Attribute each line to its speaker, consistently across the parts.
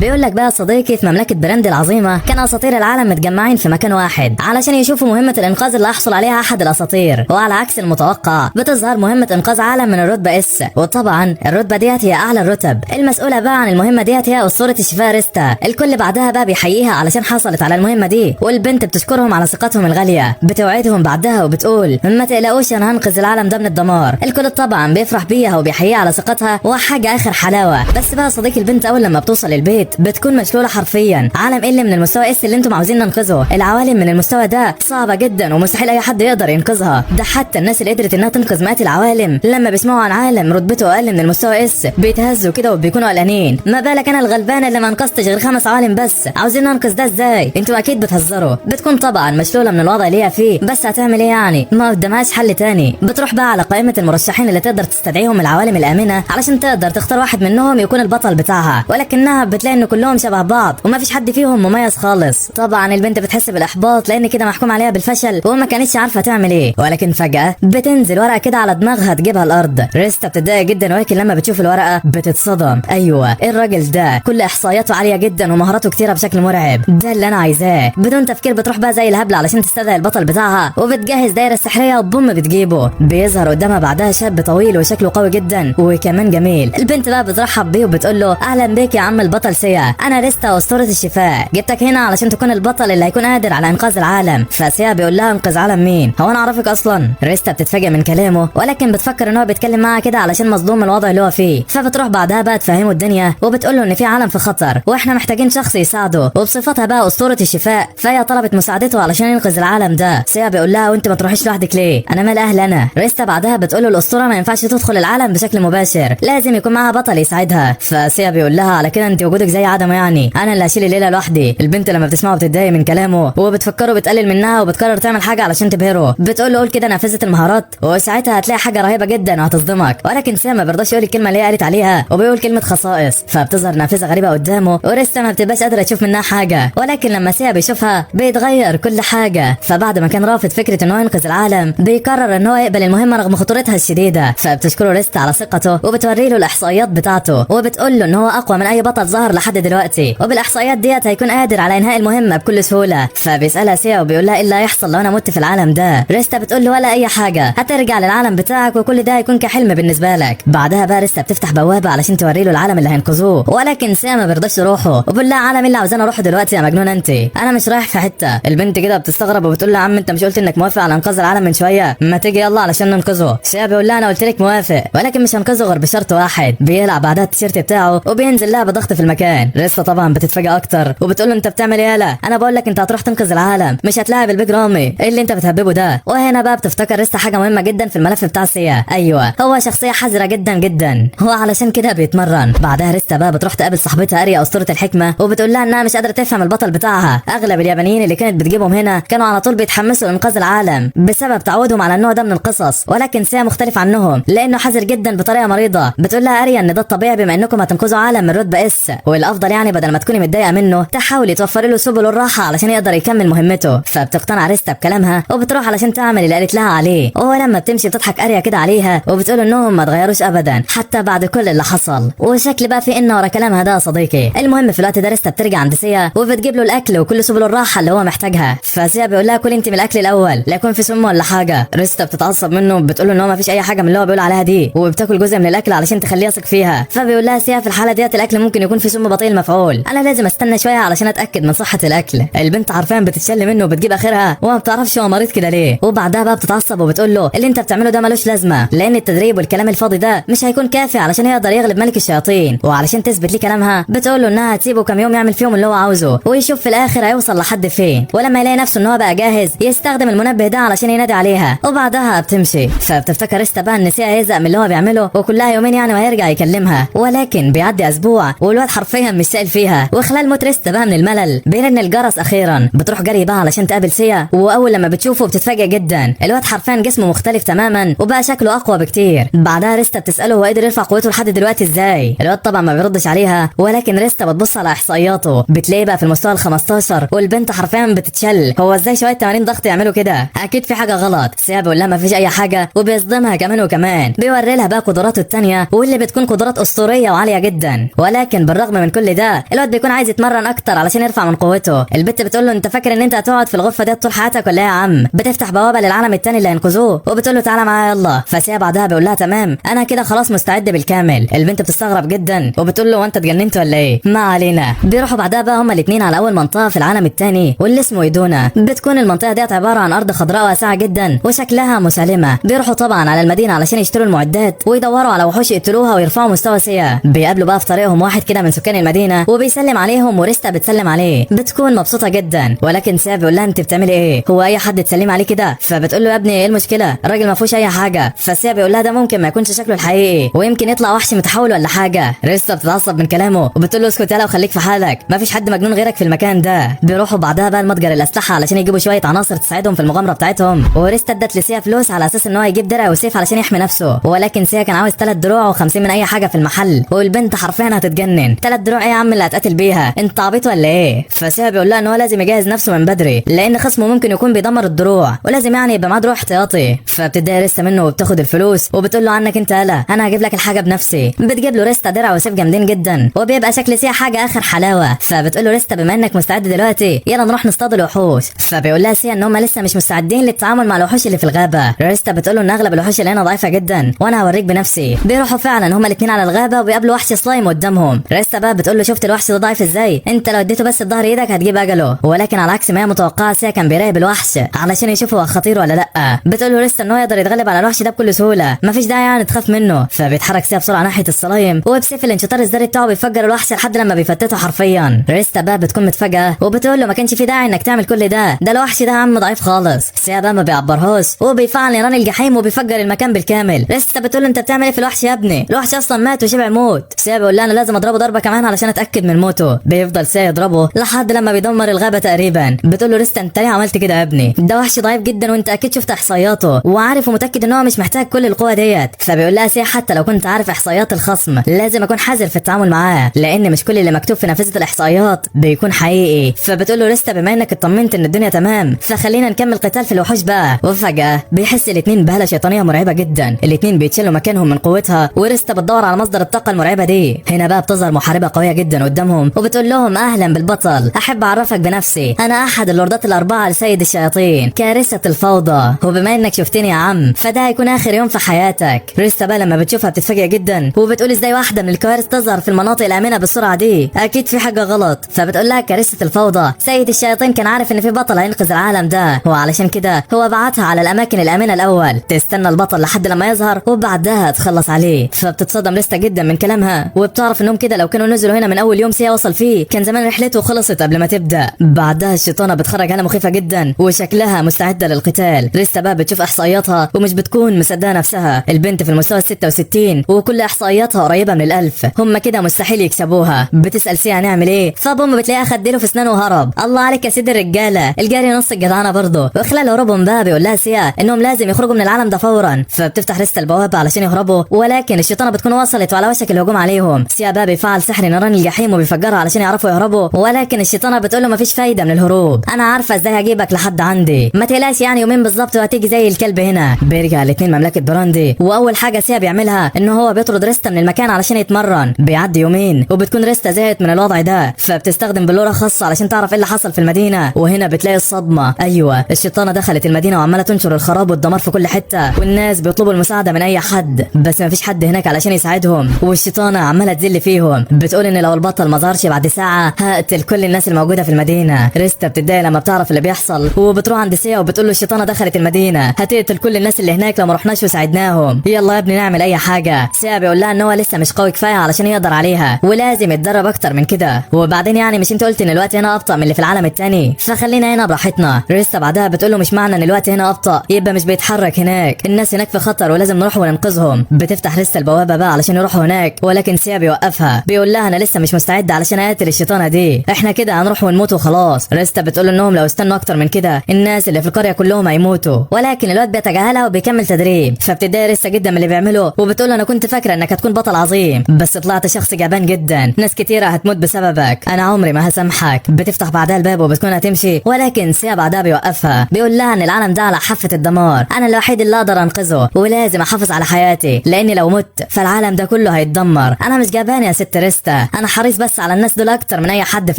Speaker 1: بيقول لك بقى يا صديقي، في مملكة برند العظيمة كان اساطير العالم متجمعين في مكان واحد علشان يشوفوا مهمة الانقاذ اللي هيحصل عليها احد الاساطير. وعلى عكس المتوقع بتظهر مهمة انقاذ عالم من الرتبة اس، وطبعا الرتبة ديت هي اعلى الرتب. المسؤولة بقى عن المهمة ديت هي اسطورة الشفاء ريستا. الكل بعدها بقى بيحييها علشان حصلت على المهمة دي، والبنت بتشكرهم على ثقتهم الغالية، بتوعدهم بعدها وبتقول ما تقلقوش انا هنقذ العالم ده من الدمار. الكل طبعا بيفرح بيها وبيحييها على ثقتها، وحاجة اخر حلاوة. بس بقى صديقي، البنت اول لما بتوصل البيت بتكون مشلولة حرفيا. عالم ايه اللي من المستوى اس اللي انتم عاوزين ننقذه؟ العوالم من المستوى ده صعبه جدا ومستحيل اي حد يقدر ينقذها. ده حتى الناس اللي قدرت انها تنقذ مئات العوالم لما بيسمعوا عن عالم رتبته اقل من المستوى اس بيتهزوا كده وبيكونوا قلقانين. ما بالك انا الغلبانه اللي ما انقذتش غير 5 عوالم بس؟ عاوزين ننقذ ده ازاي؟ انتوا اكيد بتهزروا. بتكون طبعا مشلوله من الوضع اللي هي فيه، بس هتعمل ايه يعني؟ ما قدامهاش حل تاني. بتروح بقى على قائمه المرشحين اللي تقدر تستدعيهم العوالم الامنه علشان تقدر تختار واحد منهم يكون البطل بتاعها، ولكنها بتلاقي ان كلهم شبه بعض وما فيش حد فيهم مميز خالص. طبعا البنت بتحس بالاحباط لان كده محكوم عليها بالفشل وما كانتش عارفه تعمل ايه. ولكن فجاه بتنزل ورقه كده على دماغها تجيبها الارض. ريستا بتتضايق جدا، ولكن لما بتشوف الورقه بتتصدم. ايوه الراجل ده كل احصائياته عاليه جدا ومهاراته كتيره بشكل مرعب. ده اللي انا عايزاه. بدون تفكير بتروح بقى زي الهبله علشان تستدعي البطل بتاعها وبتجهز دايره سحريه وبوم بتجيبه. بيظهر قدامها بعدها شاب طويل وشكله قوي جدا وكمان جميل. البنت بقى بترحب بيه وبتقول له اهلا بيك يا عم البطل سيا، انا ريستا اسطوره الشفاء، جبتك هنا علشان تكون البطل اللي هيكون قادر على انقاذ العالم. فسيا بيقول لها انقاذ عالم مين؟ هو انا اعرفك اصلا؟ ريستا بتتفاجئ من كلامه، ولكن بتفكر ان هو بيتكلم معاها كده علشان مصدوم من الوضع اللي هو فيه. فبتروح بعدها بقى تفهمه الدنيا وبتقول له ان في عالم في خطر واحنا محتاجين شخص يساعده، وبصفتها بقى اسطوره الشفاء فهي طلبت مساعدته علشان ينقذ العالم ده. سيا بيقول لها وانت ما تروحيش لوحدك ليه؟ انا مال اهل انا. ريستا بعدها بتقول له الاسطوره ما ينفعش تدخل العالم بشكل مباشر، لازم يكون معاها بطل يساعدها. فسيا بيقول لها على كده انت وجودك زي عدمه، يعني انا اللي هشيل الليله لوحدي. البنت لما بتسمعه بتتضايق من كلامه وبتفكره بتقلل منها وبتقرر تعمل حاجه علشان تبهره. بتقول له قول كده نافذه المهارات وساعتها هتلاقي حاجه رهيبه جدا وهتصدمك. ولكن سام ما بيرضاش يقول الكلمه اللي هي قالت عليها وبيقول كلمه خصائص. فبتظهر نافذه غريبه قدامه وريستا ما بتبقاش قادره تشوف منها حاجه، ولكن لما سيا بيشوفها بيتغير كل حاجه. فبعد ما كان رافض فكره ان هو ينقذ العالم بيقرر ان هو يقبل المهمه رغم خطورتها الشديده. فبتشكره ريستا على ثقته وبتوري له الاحصائيات بتاعته وبتقول له ان هو اقوى من اي بطل ظهر لحد دلوقتي، وبالاحصائيات ديت هيكون قادر على انهاء المهمه بكل سهوله. فبيسالها سيا وبيقول لها ايه اللي هيحصل لو انا مت في العالم ده؟ ريستا بتقول له ولا اي حاجه، هترجع للعالم بتاعك وكل ده هيكون كحلم بالنسبه لك. بعدها بقى ريستا بتفتح بوابه علشان توري له العالم اللي هينقذوه، ولكن سيا ما بيرضاش يروحه وبيقول لها عالم اللي عاوزاني اروحه دلوقتي يا مجنون انت؟ انا مش رايح في حته. البنت كده بتستغرب وبتقول له يا عم انت مش قلت انك موافق على انقاذ العالم من شويه؟ ما تيجي يلا علشان ننقذه. سيا بيقول لها انا قلت لك موافق، ولكن مش هنقذه غير بشرط واحد. بيقلع بعدها التيشيرت بتاعه وبينزل لها بضغط في المكان. ريستا طبعا بتتفاجئ اكتر وبتقول له انت بتعمل ايه؟ يالا انا بقول لك انت هتروح تنقذ العالم، مش هتلاعب البيج رامي. ايه اللي انت بتهببه ده؟ وهنا بقى بتفتكر ريستا حاجه مهمه جدا في الملف بتاع سيا. ايوه هو شخصيه حذره جدا جدا، هو علشان كده بيتمرن. بعدها ريستا بقى بتروح تقابل صاحبتها اريا اسطوره الحكمه وبتقول لها انها مش قادره تفهم البطل بتاعها. اغلب اليابانيين اللي كانت بتجيبهم هنا كانوا على طول بيتحمسوا لانقاذ العالم بسبب تعودهم على النوع ده من القصص، ولكن سيا مختلف عنهم لانه حذر جدا بطريقه مريضه. بتقول لها اريا ان ده الطبيعي بما انكم هتنقذوا عالم من رتبه اس، والافضل يعني بدل ما تكوني متضايقه منه تحاولي توفري له سبل الراحه علشان يقدر يكمل مهمته. فبتقتنع ريستا بكلامها وبتروح علشان تعمل اللي قالت لها عليه. ولما بتمشي بتضحك اريا كده عليها وبتقول انهم ما اتغيروش ابدا حتى بعد كل اللي حصل. وشكل بقى في ان ورا كلامها ده يا صديقي. المهم في الوقت ده ريستا بترجع عند سيا وبتجيب له الاكل وكل سبل الراحه اللي هو محتاجها. فسيا بيقول لها كل انت من الاكل الاول لا يكون في سم ولا حاجه. ريستا بتتعصب منه بتقول له ان هو ما فيش اي حاجه من اللي هو بيقول عليها دي، وبتاكل جزء من الاكل علشان تخليه يثق فيها. فبيقول لها سيا في الحاله ديت الاكل ممكن يكون في سم بطيء المفعول، انا لازم استنى شويه علشان اتاكد من صحه الاكل. البنت حرفيا بتتشل منه وبتجيب اخرها وما بتعرفش هو مريض كده ليه. وبعدها بقى بتتعصب وبتقول له اللي انت بتعمله ده ملوش لازمه، لان التدريب والكلام الفاضي ده مش هيكون كافي علشان يقدر يغلب ملك الشياطين. وعلشان تثبت لي كلامها بتقول له انها هتسيبه كام يوم يعمل فيهم اللي هو عاوزه ويشوف في الاخر هيوصل لحد فين، ولما يلاقي نفسه ان هو بقى جاهز يستخدم المنبه ده علشان ينادي عليها. وبعدها بتمشي. فبتفتكر ريستا بقى ان سيا هيزهق من اللي هو بيعمله وكلها يومين يعني وهيرجع يكلمها. ولكن بيعدي اسبوع والواد حرفيا مش سائل فيها، وخلال موت ريستا بقى من الملل بيرن الجرس اخيرا. بتروح جري بقى علشان تقابل سيا، واول لما بتشوفه بتتفاجئ جدا. الواد حرفيا جسمه مختلف تماما وبقى شكله اقوى بكتير. بعدها ريستا بتساله هو قدر يرفع قوته لحد دلوقتي ازاي. الواد طبعا ما بيردش عليها، ولكن ريستا بتبص على احصائياته بتلاقيه بقى في المستوى ال15 والبنت حرفيا بتتشل. هو ازاي شويه تمارين ضغط يعملوا كده؟ اكيد في حاجه غلط. سيا بيقول لها ما فيش اي حاجه وبيصدمها كمان وكمان. بيوري لها بقى قدراته التانية واللي بتكون قدرات اسطوريه وعاليه جدا، ولكن بالرغم من من كل ده الواد بيكون عايز يتمرن اكتر علشان يرفع من قوته. البت بتقول له انت فاكر ان انت هتقعد في الغرفه دي طول حياتك ولا ايه يا عم؟ بتفتح بوابه للعالم التاني اللي هينقذوه وبتقول له تعالى معايا يلا. فسيا بعدها بيقول لها تمام انا كده خلاص مستعد بالكامل. البنت بتستغرب جدا وبتقول له وانت اتجننت ولا ايه؟ ما علينا. بيروحوا بعدها بقى هما الاثنين على اول منطقه في العالم التاني واللي اسمه ايدونا. بتكون المنطقه ديت عباره عن ارض خضراء واسعه جدا وشكلها مسالمه. بيروحوا طبعا على المدينه علشان يشتروا المعدات ويدوروا على وحوش يقتلوها ويرفعوا مستوى سيا. بيقابلوا بقى في طريقهم واحد كده من سكان المدينه وبيسلم عليهم وريستا بتسلم عليه. بتكون مبسوطه جدا ولكن سيا بيقول لها انت بتعملي ايه؟ هو اي حد تسلم عليه كده؟ فبتقول له يا ابني ايه المشكله؟ الراجل ما فيهوش اي حاجه. فسيا بيقول لها ده ممكن ما يكونش شكله الحقيقي ويمكن يطلع وحش متحول ولا حاجه. ريستا بتتعصب من كلامه وبتقول له اسكت يلا وخليك في حالك، ما فيش حد مجنون غيرك في المكان ده. بيروحوا بعدها بقى لمتجر الاسلحه علشان يجيبوا شويه عناصر تساعدهم في المغامره بتاعتهم. وريستا ادت لسيا فلوس على اساس ان هو يجيب درع وسيف علشان يحمي نفسه، ولكن سيا كان عاوز 3 دروع و50 من اي حاجه في المحل. والبنت حرفيا هتتجنن. 3 دروع ايه يا عم اللي هتقاتل بيها؟ انت عبيط ولا ايه؟ فسيا بيقول لها ان هو لازم يجهز نفسه من بدري لان خصمه ممكن يكون بيدمر الدروع ولازم يعني يبقى معاه دروع احتياطي. فبتديها ريستا منه وبتاخد الفلوس وبتقول له عنك انت يالا انا هجيب لك الحاجه بنفسي. بتجيب له ريستا درع وسيف جامدين جدا وبيبقى شكل سيا حاجه اخر حلاوه. فبتقول له ريستا بما انك مستعد دلوقتي يلا نروح نصطاد الوحوش. فبيقول لها سيا ان هم لسه مش مستعدين للتعامل مع الوحوش اللي في الغابه. ريستا بتقول له ان اغلب الوحوش اللي هنا ضعيفه جدا وانا هوريك بنفسي. بيروحوا فعلا هما الاثنين على الغابه وبيقابلوا وحش سلايم قدامهم. ريستا بقى بتقول له شفت الوحش ده ضعيف ازاي؟ انت لو اديته بس الظهر ايدك هتجيب اجله. ولكن على عكس ما هي متوقعه سيا كان بيراقب الوحش علشان يشوف هو خطير ولا لا. بتقول له ريستا ان هو يقدر يتغلب على الوحش ده بكل سهوله، مفيش داعي يعني تخاف منه. فبيتحرك سيا بسرعه ناحيه السلايم وبسيف الانشطار الذري بتاعه بيفجر الوحش لحد لما بيفتته حرفيا. ريستا بقى بتكون متفاجئه وبتقول له ما كانش في داعي انك تعمل كل ده الوحش ده يا عم ضعيف خالص. سيا بقى ما بيعبرهاش وبيفعل نيران الجحيم وبيفجر المكان بالكامل. ريستا بتقول له انت بتعمل ايه في الوحش يا ابني؟ الوحش اصلا مات وشبع موت. سيا بيقول لها انا لازم اضربه ضربه كمان علشان اتاكد من موته. بيفضل سيا يضربه لحد لما بيدمر الغابه تقريبا. بتقول له ريستا انت ليه عملت كده يا ابني؟ ده وحش ضعيف جدا وانت اكيد شفت احصائياته وعارف ومتاكد ان هو مش محتاج كل القوه ديت. فبيقول لها سيا حتى لو كنت عارف احصائيات الخصم لازم اكون حذر في التعامل معاه لان مش كل اللي مكتوب في نافذه الاحصائيات بيكون حقيقي. فبتقول له ريستا بما انك اطمنت ان الدنيا تمام فخلينا نكمل قتال في الوحوش بقى. وفجاه بيحس الاثنين بهله شيطانيه مرعبه جدا. الاثنين بيتشلوا مكانهم من قوتها وريستا بتدور على مصدر الطاقه المرعبه دي. هنا بقى بتظهر محاربه قويه جدا قدامهم وبتقول لهم اهلا بالبطل، احب اعرفك بنفسي انا احد اللوردات الاربعه لسيد الشياطين كارثه الفوضى، وبما انك شفتني يا عم فده هيكون اخر يوم في حياتك. ريستا بقى لما بتشوفها بتتفاجئ جدا وبتقول ازاي واحده من الكوارث تظهر في المناطق الامنه بالسرعه دي؟ اكيد في حاجه غلط. فبتقول لها كارثه الفوضى سيد الشياطين كان عارف ان في بطل هينقذ العالم ده وعلشان كده هو بعتها على الاماكن الامنه الاول تستنى البطل لحد لما يظهر وبعدها تخلص عليه. فبتتصدم ريستا جدا من كلامها وبتعرف انهم كده لو كانوا نزلوا هنا من اول يوم سيا وصل فيه كان زمان رحلته خلصت قبل ما تبدا. بعدها الشيطانه بتخرج هاله مخيفه جدا وشكلها مستعده للقتال. ريستا بقى بتشوف احصائياتها ومش بتكون مصدقه نفسها. البنت في المستوى 66 وكل احصائياتها قريبه من ال1000. هم كده مستحيل يكسبوها. بتسال سيا هنعمل ايه؟ فبوم بتلاقيها خدله في اسنانه وهرب. الله عليك يا سيد الرجاله، الجاري نص الجدعانه برضه. وخلال هروبهم بقى بيقول لها سيا انهم لازم يخرجوا من العالم ده فورا. فبتفتح ريستا البوابه علشان يهربوا ولكن الشيطانه بتكون وصلت وعلى وشك الهجوم عليهم. سيا بقى بيفعل سحر نيران الجحيم وبيفجرها علشان يعرفوا يهربوا ولكن الشيطانه بتقول له مفيش فايده من الهروب، انا عارفه ازاي هجيبك لحد عندي، ما تقلقش يعني يومين بالظبط وهتيجي زي الكلب هنا. بيرجع الاثنين مملكه براندي واول حاجه سيا بيعملها ان هو بيطرد ريستا من المكان علشان يتمرن. بيعدي يومين وبتكون ريستا زهقت من الوضع ده فبتستخدم بلوره خاصه علشان تعرف ايه اللي حصل في المدينه. وهنا بتلاقي الصدمه. ايوه الشيطانه دخلت المدينه وعماله تنشر الخراب والدمار في كل حته والناس بيطلبوا المساعده من اي حد بس مفيش حد هناك علشان يساعدهم والشيطانه عماله تذل فيهم. بتقول ان لو البطل ما ظهرش بعد ساعه هقتل كل الناس الموجوده في المدينه. ريستا بتتضايق لما بتعرف اللي بيحصل وبتروح عند سيا وبتقول له الشيطانه دخلت المدينه هتقتل كل الناس اللي هناك لو ما رحناش وساعدناهم، يلا يا ابني نعمل اي حاجه. سيا بيقول لها ان هو لسه مش قوي كفايه علشان يقدر عليها ولازم يتدرب اكتر من كده. وبعدين يعني مش انت قلت ان الوقت هنا ابطا من اللي في العالم التاني فخلينا هنا براحتنا. ريستا بعدها بتقول له مش معنى ان الوقت هنا ابطا يبقى مش بيتحرك هناك، الناس هناك في خطر ولازم نروح وننقذهم. بتفتح ريستا البوابه بقى علشان يروحوا هناك ولكن سيا بيوقفها بيقول لها انا لسه مش مستعد علشان اقتل الشيطانه دي، احنا كده هنروح ونموت وخلاص. ريستا بتقول له انهم لو استنوا اكتر من كده الناس اللي في القريه كلهم هيموتوا ولكن الواد بيتجاهلها وبيكمل تدريب. فبتضايق ريستا جدا من اللي بيعمله وبتقول له انا كنت فاكره انك هتكون بطل عظيم بس طلعت شخص جبان جدا، ناس كتيره هتموت بسببك، انا عمري ما هسامحك. بتفتح بعدها الباب وبتكون هتمشي ولكن سيا بعدها بيوقفها بيقول لها ان العالم ده على حافه الدمار، انا الوحيد اللي اقدر انقذه ولازم احافظ على حياتي لاني لو مت فالعالم ده كله هيتدمر. انا مش جبان يا ست ريستا، لها انا حريص بس على الناس دول اكتر من اي حد في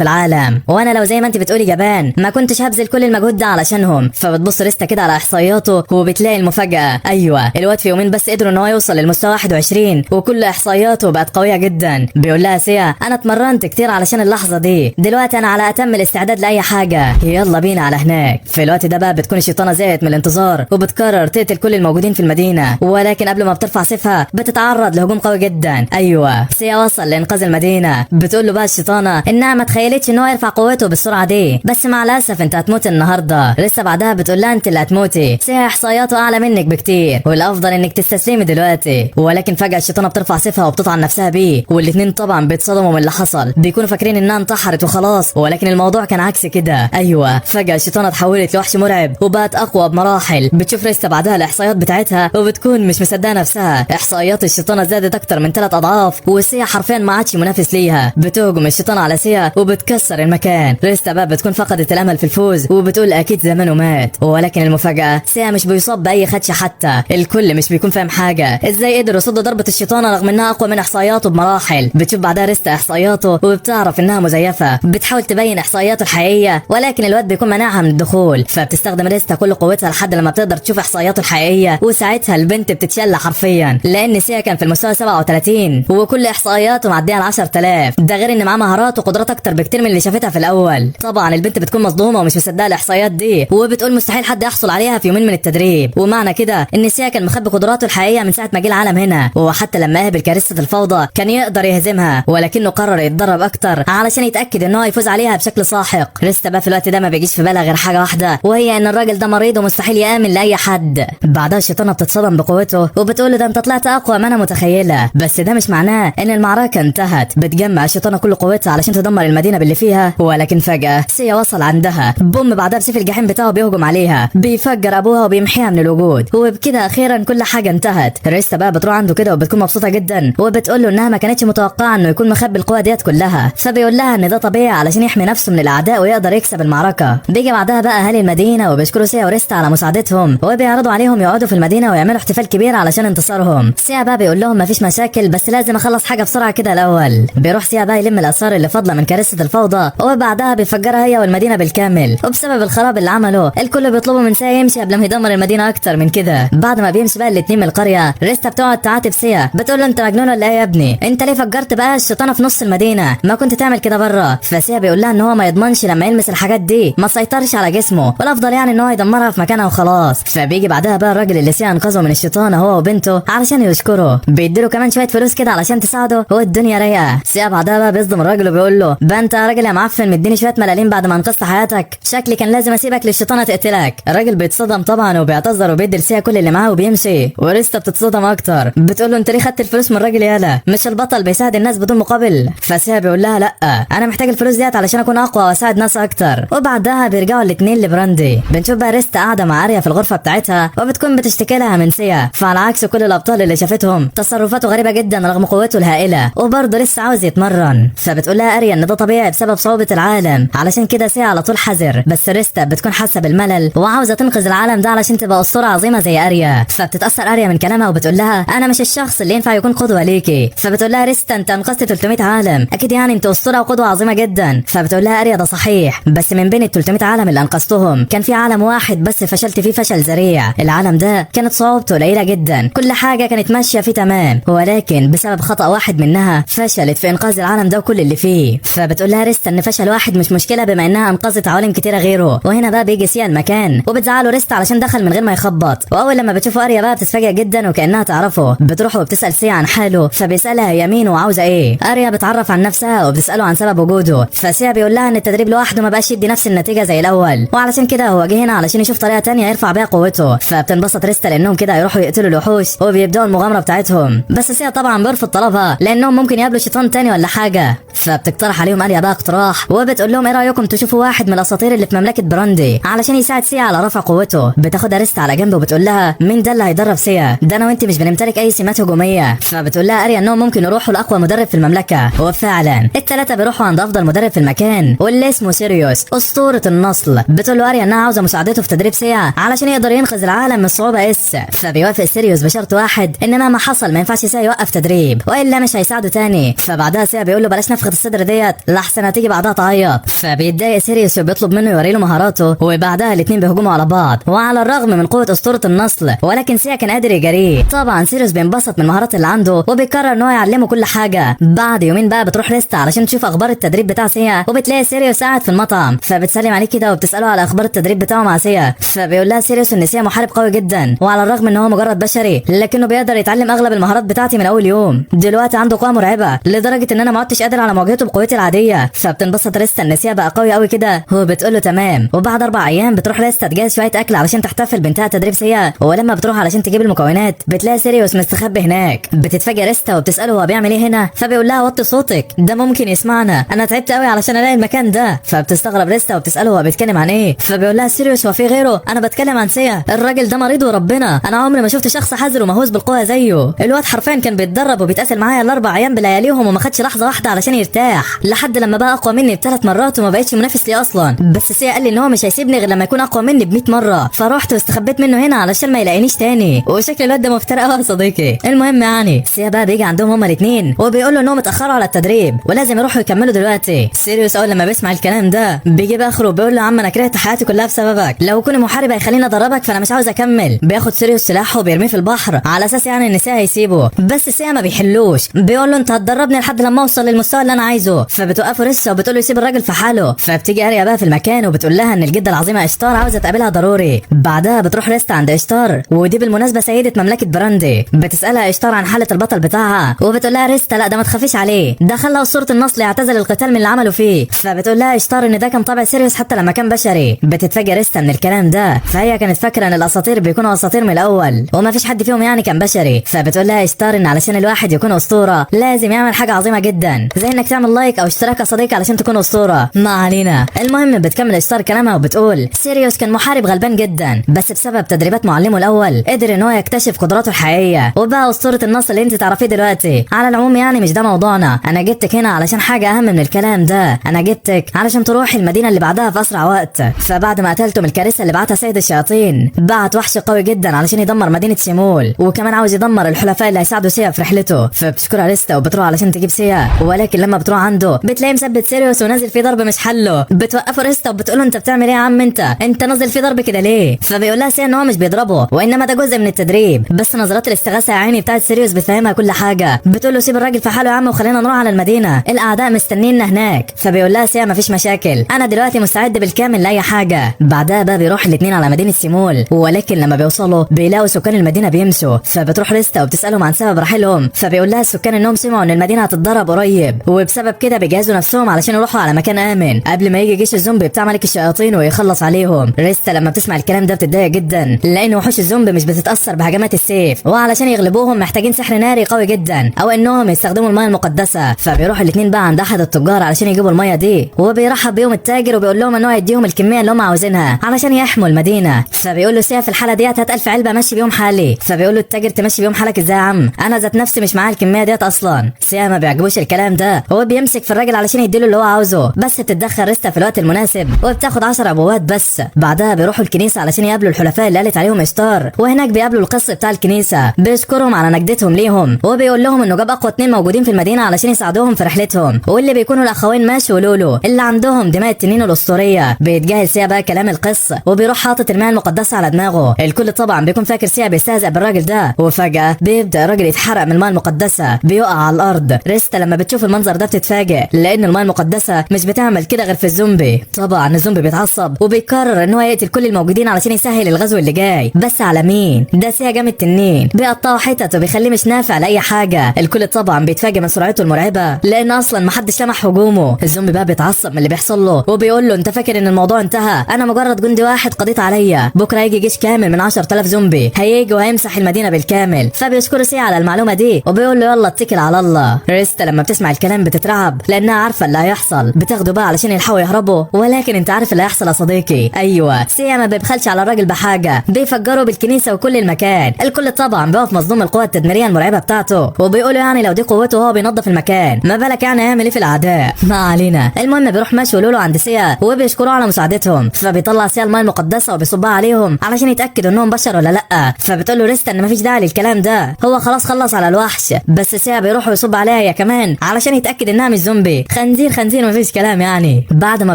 Speaker 1: العالم، وانا لو زي ما انت بتقولي جبان ما كنتش هبذل كل المجهود ده علشانهم. فبتبص ريستا كده على احصائياته وبتلاقي المفاجاه. ايوه الواد في يومين بس قدروا ان هو يوصل للمستوى 21 وكل احصائياته بقت قويه جدا. بيقول لها سيا انا اتمرنت كتير علشان اللحظه دي، دلوقتي انا على اتم الاستعداد لاي حاجه، يلا بينا على هناك. في الوقت ده بقى بتكون الشيطانه زهقت من الانتظار وبتقرر تقتل كل الموجودين في المدينه، ولكن قبل ما بترفع سيفها بتتعرض لهجوم قوي جدا. ايوه سيا وصل لانقاذ المدينه. بتقول له بقى الشيطانه انها ما تخيلتش ان هو يرفع قوته بالسرعه دي، بس مع الاسف انت هتموت النهارده. لسه بعدها بتقول لها انت اللي هتموتي، سيا احصائياته اعلى منك بكتير والافضل انك تستسلمي دلوقتي. ولكن فجاه الشيطانه بترفع سيفها وبتطعن نفسها بيه، والاثنين طبعا بيتصدموا من اللي حصل، بيكونوا فاكرين انها انتحرت وخلاص، ولكن الموضوع كان عكس كده. ايوه فجاه الشيطانه اتحولت لوحش مرعب وبقت اقوى بمراحل. بتشوف ريستا بعدها الاحصائيات بتاعتها وبتكون مش مصدقه نفسها، احصائيات الشيطانه زادت اكتر من 3 اضعاف وسيا حرفيا ما عادش منافس ليها. بتهجم الشيطانه على سيا وبتكسر المكان. ريستا بقى بتكون فقدت الامل في الفوز وبتقول اكيد زمانه مات. ولكن المفاجاه سيا مش بيصاب باي خدشه، حتى الكل مش بيكون فاهم حاجه ازاي قدر يصد ضربه الشيطانه رغم انها اقوى من احصائياته بمراحل. بتشوف بعدها ريستا احصائياته وبتعرف انها مزيفه، بتحاول تبين احصائياته الحقيقيه ولكن الواد بيكون منعها من الدخول. فبتستخدم ريستا كل قوتها لحد لما بتقدر تشوف احصائياته الحقيقيه، وساعتها البنت بتتشل حرفيا لان سيا كان في المستوى 37 وكل احصائياته معديه على 10000. ده غير ان معاه مهارات وقدرات اكتر بكتير من اللي شافتها في الاول. طبعا البنت بتكون مصدومه ومش مصدقه الاحصائيات دي وبتقول مستحيل حد يحصل عليها في يومين من التدريب، ومعنى كده ان سيا كان مخبي قدراته الحقيقيه من ساعه ما جه العالم هنا، وحتى لما قابل كارثه الفوضى كان يقدر يهزمها ولكنه قرر يتدرب اكتر علشان يتاكد ان هو يفوز عليها بشكل ساحق. ريستا بقى في الوقت ده ما بيجيش في بالها غير حاجه واحده، وهي ان الراجل ده مريض ومستحيل يامن لاي حد. بعدها الشيطانه بتتصدم بقوته وبتقول له ده انت طلعت اقوى ما انا متخيله، بس ده مش معناه ان المعركه انتهت. بتجمع الشيطانه كل قوتها علشان تدمر المدينه باللي فيها، ولكن فجاه سيا وصل عندها بوم بعدها بسيف الجحيم بتاعه بيهجم عليها، بيفجر ابوها وبيمحيها من الوجود، وبكده اخيرا كل حاجه انتهت. ريستا بقى بتروح عنده كده وبتكون مبسوطه جدا وبتقول له انها ما كانتش متوقعه انه يكون مخبي القوه ديت كلها، فبيقول لها ان ده طبيعي علشان يحمي نفسه من الاعداء ويقدر يكسب المعركه. بيجي بعدها بقى اهالي المدينه وبيشكروا سيا وريستا على مساعدتهم وبيعرضوا عليهم يقعدوا في المدينه ويعملوا احتفال كبير علشان انتصارهم. سيا بقى بيقول لهم مفيش مشاكل بس لازم اخلص حاجه بسرعه كده الاول. بيروح سيا بقى يلم الاسرار اللي فاضله من كارثه الفوضى وبعدها بيفجرها هي والمدينه بالكامل، وبسبب الخراب اللي عمله الكل بيطلبوا من سيا يمشي قبل ما يدمر المدينه اكتر من كده. بعد ما بيمشي بقى الاثنين من القريه ريستا بتقعد تعاتب سيا، بتقول له انت مجنون ولا ايه يا ابني؟ انت ليه فجرت بقى الشيطانه في نص المدينه؟ ما كنت تعمل كده بره. فسيا بيقول لها ان هو ما يضمنش لما يلمس الحاجات دي ما سيطرش على جسمه، والافضل يعني ان هو يدمرها في مكانها وخلاص. فبيجي بعدها بقى الراجل اللي سيا انقذه من الشيطانه هو وبنته علشان يشكره، بيديله كمان شويه فلوس كده علشان تساعده والدنيا رايقه. سيا بعدها بقى بيصدم الراجل وبيقول له بقى انت يا راجل يا معفن مديني شويه ملاليم بعد ما انقذت حياتك، شكلي كان لازم اسيبك للشيطانه تقتلك. الراجل بيتصدم طبعا وبيعتذر وبيدي لسيا كل اللي معاه وبيمشي، وريستا بتصدم اكتر بتقول له انت ليه خدت الفلوس من الراجل يالا؟ مش البطل بيساعد الناس بدون مقابل؟ فسيا بيقول لها لا انا محتاج الفلوس ديت علشان اكون اقوى واساعد ناس اكتر. وبعدها بيرجعوا الاثنين لبراندي. بنشوف بقى ريستا قاعده مع اريا في الغرفه بتاعتها وبتكون بتشتكي لها من سيا، فعلى عكس كل الابطال اللي شافتهم تصرفاته غريبه جدا رغم قوته الهائله وبرضه لسه عاوز يتمرن. فبتقول لها اريا ان ده طبيعي بسبب صعوبه العالم علشان كده سيا على طول حذر، بس ريستا بتكون حاسه بالملل وعاوزه تنقذ العالم ده علشان تبقى اسطوره عظيمه زي اريا. فبتتاثر اريا من كلامها وبتقول لها انا مش الشخص اللي ينفع يكون قدوه ليكي. فبتقول لها ريستا انت انقذت 300 عالم اكيد يعني انت اسطوره وقدوه عظيمه جدا. فبتقول لها اريا ده صحيح بس من بين ال 300 عالم اللي انقذتهم كان في عالم واحد بس فشلت فيه فشل ذريع. العالم ده كانت صعوبته قليله جدا، كل حاجه كانت ماشيه فيه تمام، ولكن بسبب خطا واحد منها فشلت في انقاذ العالم ده وكل اللي فيه. فبتقول لها ريستا ان فشل واحد مش مشكله بما انها انقذت عوالم كتيره غيره. وهنا بقى بيجي سيا المكان وبتزعله ريستا علشان دخل من غير ما يخبط، واول لما بتشوف اريا بقى بتتفاجئ جدا وكانها تعرفه. بتروح وبتسال سيا عن حاله فبيسالها هي مين وعاوزه ايه. اريا بتعرف عن نفسها وبتساله عن سبب وجوده، فسيا بيقول لها ان التدريب لوحده ما بقاش يدي نفس النتيجه زي الاول وعلشان كده هو جه هنا علشان يشوف طريقه تانية يرفع بيها قوته. فبتنبسط ريستا لانهم كده هيروحوا يقتلوا الوحوش وبيبداوا المغامره بتاعتهم، بس سيا طبعا بيرفض طلبها لانهم ممكن يقابلوا شيطان تاني ولا حاجه. فبتقترح عليهم اريا بقى اقتراح وبتقول لهم ايه رايكم تشوفوا واحد من الاساطير اللي في مملكه براندي علشان يساعد سيا على رفع قوته. بتاخدها ريستا على جنب وبتقول لها مين ده اللي هيدرب سيا؟ ده انا وانت مش بنمتلك اي سمات هجوميه. فبتقول لها اريا انهم ممكن يروحوا لاقوى مدرب في المملكه، وفعلا الثلاثه بيروحوا عند افضل مدرب في المكان واللي اسمه سيريوس اسطوره النصل. بتقول له اريا انها عاوزه مساعدته في تدريب سيا علشان يقدر ينقذ العالم من صعوبه فبيوافق سيريوس بشرط واحد ان مهما حصل ما ينفعش سيا يوقف تدريب والا مش هيساعده تاني. فبعدها سيا بيقول له بلاش نفخة الصدر ديت لحسن هتيجي بعدها تعيط. فبيتضايق سيريوس وبيطلب منه يوري له مهاراته، وبعدها الاتنين بيهجموا على بعض وعلى الرغم من قوة اسطورة النصل ولكن سيا كان قادر يجاريه. طبعا سيريوس بينبسط من المهارات اللي عنده وبيقرر ان هو يعلمه كل حاجة. بعد يومين بقى بتروح ريستا علشان تشوف اخبار التدريب بتاع سيا، وبتلاقي سيريوس قاعد في المطعم، فبتسلم عليه كده وبتساله على اخبار التدريب بتاعه مع سيا. فبيقول لها سيريوس ان سيا محارب قوي جدا، وعلى الرغم ان هو مجرد بشري لكنه بيقدر يتعلم اغلب المهارات بتاعتي من اول يوم. دلوقتي عنده قوة مرعبة لدرجة ان انا ما عدتش قادر على مواجهته بقوتي العادية. فبتنبسط ريستا ان سيا بقى قوي قوي كده وبتقول له تمام. وبعد 4 ايام بتروح ريستا تجهز شوية اكل علشان تحتفل بانتهاء تدريب سيا، ولما بتروح علشان تجيب المكونات بتلاقي سيريوس مستخبي هناك. بتتفاجئ ريستا وبتساله هو بيعمل ايه هنا، فبيقول لها وطي صوتك ده ممكن يسمعنا، انا تعبت قوي علشان الاقي المكان ده. فبتستغرب ريستا وبتساله هو بيتكلم عن ايه، فبيقول لها سيريوس هو في غيره، انا بتكلم عن سيا، الراجل ده مريض وربنا انا عمري ما شفت شخص حذر ومهووس بالقوه زيه. الواد حرفيا كان بيتدرب وبيتقاتل معايا ال4 ايام بلياليهم وما خدش لحظه واحده علشان يرتاح، لحد لما بقى اقوى مني ب3 مرات وما بقتش منافس لي اصلا. بس سيا قال لي ان هو مش هيسيبني غير لما يكون اقوى مني ب100 مره، فروحت واستخبيت منه هنا علشان ما يلاقينيش تاني. وشكل الواد ده مفترق قوي يا صديقي. المهم يعني سيا بقى بيجي عندهم هما الاثنين وبيقول له انهم اتاخروا على التدريب ولازم يروحوا يكملوا دلوقتي. سيريوس اول لما بيسمع الكلام ده بيجيب اخره وبيقول له عم انا كرهت حياتي كلها بسببك، لو كوني محارب هيخليني ادربك فانا مش عاوز اكمل. بياخد سيريوس سلاحه وبيرميه في البحر على اساس يعني ان سيا هيسيبه، بس سيا ما بيحلوش، بيقول له انت هتدربني لحد لما اوصل للمستوى اللي انا عايزه. فبتوقفه ريستا وبتقول له يسيب الراجل في حاله. فبتيجي اريا بقى في المكان وبتقول لها ان الجده العظيمه اشتار عاوزه تقابلها ضروري. بعدها بتروح ريستا عند اشتار، ودي بالمناسبه سيده مملكه براندي. بتسالها اشتار عن حاله البطل بتاعها وبتقول لها ريستا لا ده ما تخافيش عليه، ده خلى اسطوره النصل يعتزل القتال من اللي عمله فيه. فبتقول لها اشتار ان ده كان طبع سيريوس حتى لما كان بشري. بتتفاجئ ريستا من الكلام ده، فهي كانت فاكره ان الاساطير بيكونوا اساطير من الاول وما فيش حد فيهم يعني كان بشري. فبتقول لها اشتار ان علشان الواحد يكون اسطوره لازم يعمل حاجه عظيمه جدا زي انك تعمل لايك او اشتراك يا صديقي علشان تكون اسطوره. ما علينا. المهم بتكمل اشتار كلامها وبتقول سيريوس كان محارب غلبان جدا، بس بسبب تدريبات معلمه الاول قدر ان هو يكتشف قدراته الحقيقيه وبقى اسطوره النصل اللي انت تعرفيه دلوقتي. على العموم يعني مش ده موضوعنا، انا جبتك هنا علشان حاجه اهم من الكلام ده، انا جبتك علشان تروحي المدينه اللي بعدها في اسرع وقت. فبعد ما قتلتم الكارثه اللي بعتها سيد الشياطين بعت وحش قوي جدا علشان يدمر مدينه شيمول، وكمان عاوز يدمر الحلفاء اللي هيساعدوا سيا في رحلته. فبتشكرها ريستا وبتروح علشان تجيب سيا، ولكن لما بتروح عنده بتلاقيه مثبت سيريوس ونازل فيه ضرب مش حله. بتوقفه ريستا وبتقول له انت بتعمل ايه يا عم، انت نازل فيه ضرب كده ليه؟ فبيقول لها سيا ان هو مش بيضربه وانما ده جزء من التدريب، بس نظرات الاستغاثه يا عيني بتاعت سيريوس بتفهمها كل حاجه. بتقول له سيب الراجل في حاله يا عم وخلينا نروح على المدينه، الاعداء مستنينا هناك. فبيقول لها سيا مفيش مشاكل، انا دلوقتي مستعد بالكامل لاي حاجه. بعدها بقى بيروح الاثنين على مدينه سيمول، ولكن لما بيوصلوا بيلاقوا سكان المدينه بيمشوا. فبتروح ريستا وبتسالهم عن سبب رحيلهم، فبيقول لها السكان انهم سمعوا ان المدينه هتتضرب قريب وبسبب كده بيجهزوا نفسهم علشان يروحوا على مكان امن قبل ما يجي جيش الزومبي بتاع ملك الشياطين ويخلص عليهم. ريستا لما بتسمع الكلام ده بتتضايق جدا لان وحوش الزومبي مش بتتاثر بهجمات السيف، وعلشان يغلبوهم محتاجين سحر ناري قوي جدا او انهم يستخدموا الميه المقدسه. فبيروحوا الاثنين بقى عند احد التجار علشان يجيبوا الميه دي، وبيرحب بيهم التاجر وبيقول لهم ان هو يديهم الكميه اللي هم عاوزينها علشان يحموا المدينه. فبيقول له سيا في الحاله ديت هات 1000 علبه ماشي بيهم حالي. فبيقول له التاجر تمشي بيهم حالك ازاي يا عم، انا ذات نفسي مش معايا الكميه ديت اصلا. سيا ما بيعجبوش الكلام ده، هو بيمسك في الراجل علشان يديله اللي هو عاوزه، بس بتتدخل ريستا في الوقت المناسب وبتاخد 10 ابوات بس. بعدها بيروحوا الكنيسه علشان يقابلوا الحلفاء اللي قالت عليهم اشتار، وهناك بيقابلوا القس بتاع الكنيسه بيشكرهم على نجدتهم ليهم، وبيقول لهم انه جاب اقوى 2 موجودين في المدينه علشان يساعدوهم في رحلتهم، واللي بيكونوا الاخوين ماشي ولولو اللي عندهم دماء التنين الاسطوريه. بيتجاهل سيا بقى كلام القس وبيروح حاطط الماء المقدسه على دماغه. الكل طبعا بيكون فاكر سيا بيستهزئ بالراجل ده، وفجاه بيبدا الراجل يتحرق من الماء المقدسه بيقع على الارض. ريستا لما بتشوف المنظر ده بتتفاجئ لان الماء المقدسه مش بتعمل كده غير في الزومبي. طبعا الزومبي بيتعصب وبيقرر ان هو يقتل كل الموجودين علشان يسهل الغزو اللي جاي، بس على مين؟ ده سيا جام التنين بيقطعه حتت وبيخليه مش نافع لاي حاجه. الكل طبعا بيتفاجئ من سرعته المرعبه لان اصلا محدش لمح هجومه. الزومبي بقى بيتعصب من اللي بيحصل له وبيقول له انت فاكر ان الموضوع انتهى؟ انا مجرد جندي واحد قضيت عليا، بكره هيجي جيش كامل من 10000 زومبي هيجي وهيمسح المدينه بالكامل. فبيشكر سيا على المعلومه دي وبيقول له يلا اتكل على الله. ريستا لما بتسمع الكلام بتترعب لانها عارفه اللي هيحصل، بتاخده بقى علشان يلحقوا يهربوا، ولكن انت عارف اللي هيحصل يا صديقي. ايوه سيا ما بيبخلش على الراجل بحاجه، بيفجروا بالكنيسه وكل المكان. الكل طبعا بيقف مصدوم القوه التدميريه المرعبه بتاعته وبيقولوا يعني لو دي قوته وهو بينظف المكان ما بالك يعني هيعمل ايه في الاعداء. ما علينا. المهم بيروح ماشي ولولو عند سيا وبيشكروا على مساعدتهم، فبيطلع سيا الماء المقدسه وبيصبها عليهم علشان يتاكد انهم بشر ولا لا. فبتقول له ريستا ان مفيش داعي للكلام ده، هو خلاص خلص على الوحش. بس سيا بيروح ويصب عليها هي كمان علشان يتاكد انها مش زومبي. خنزير خنزير مفيش كلام يعني. بعد ما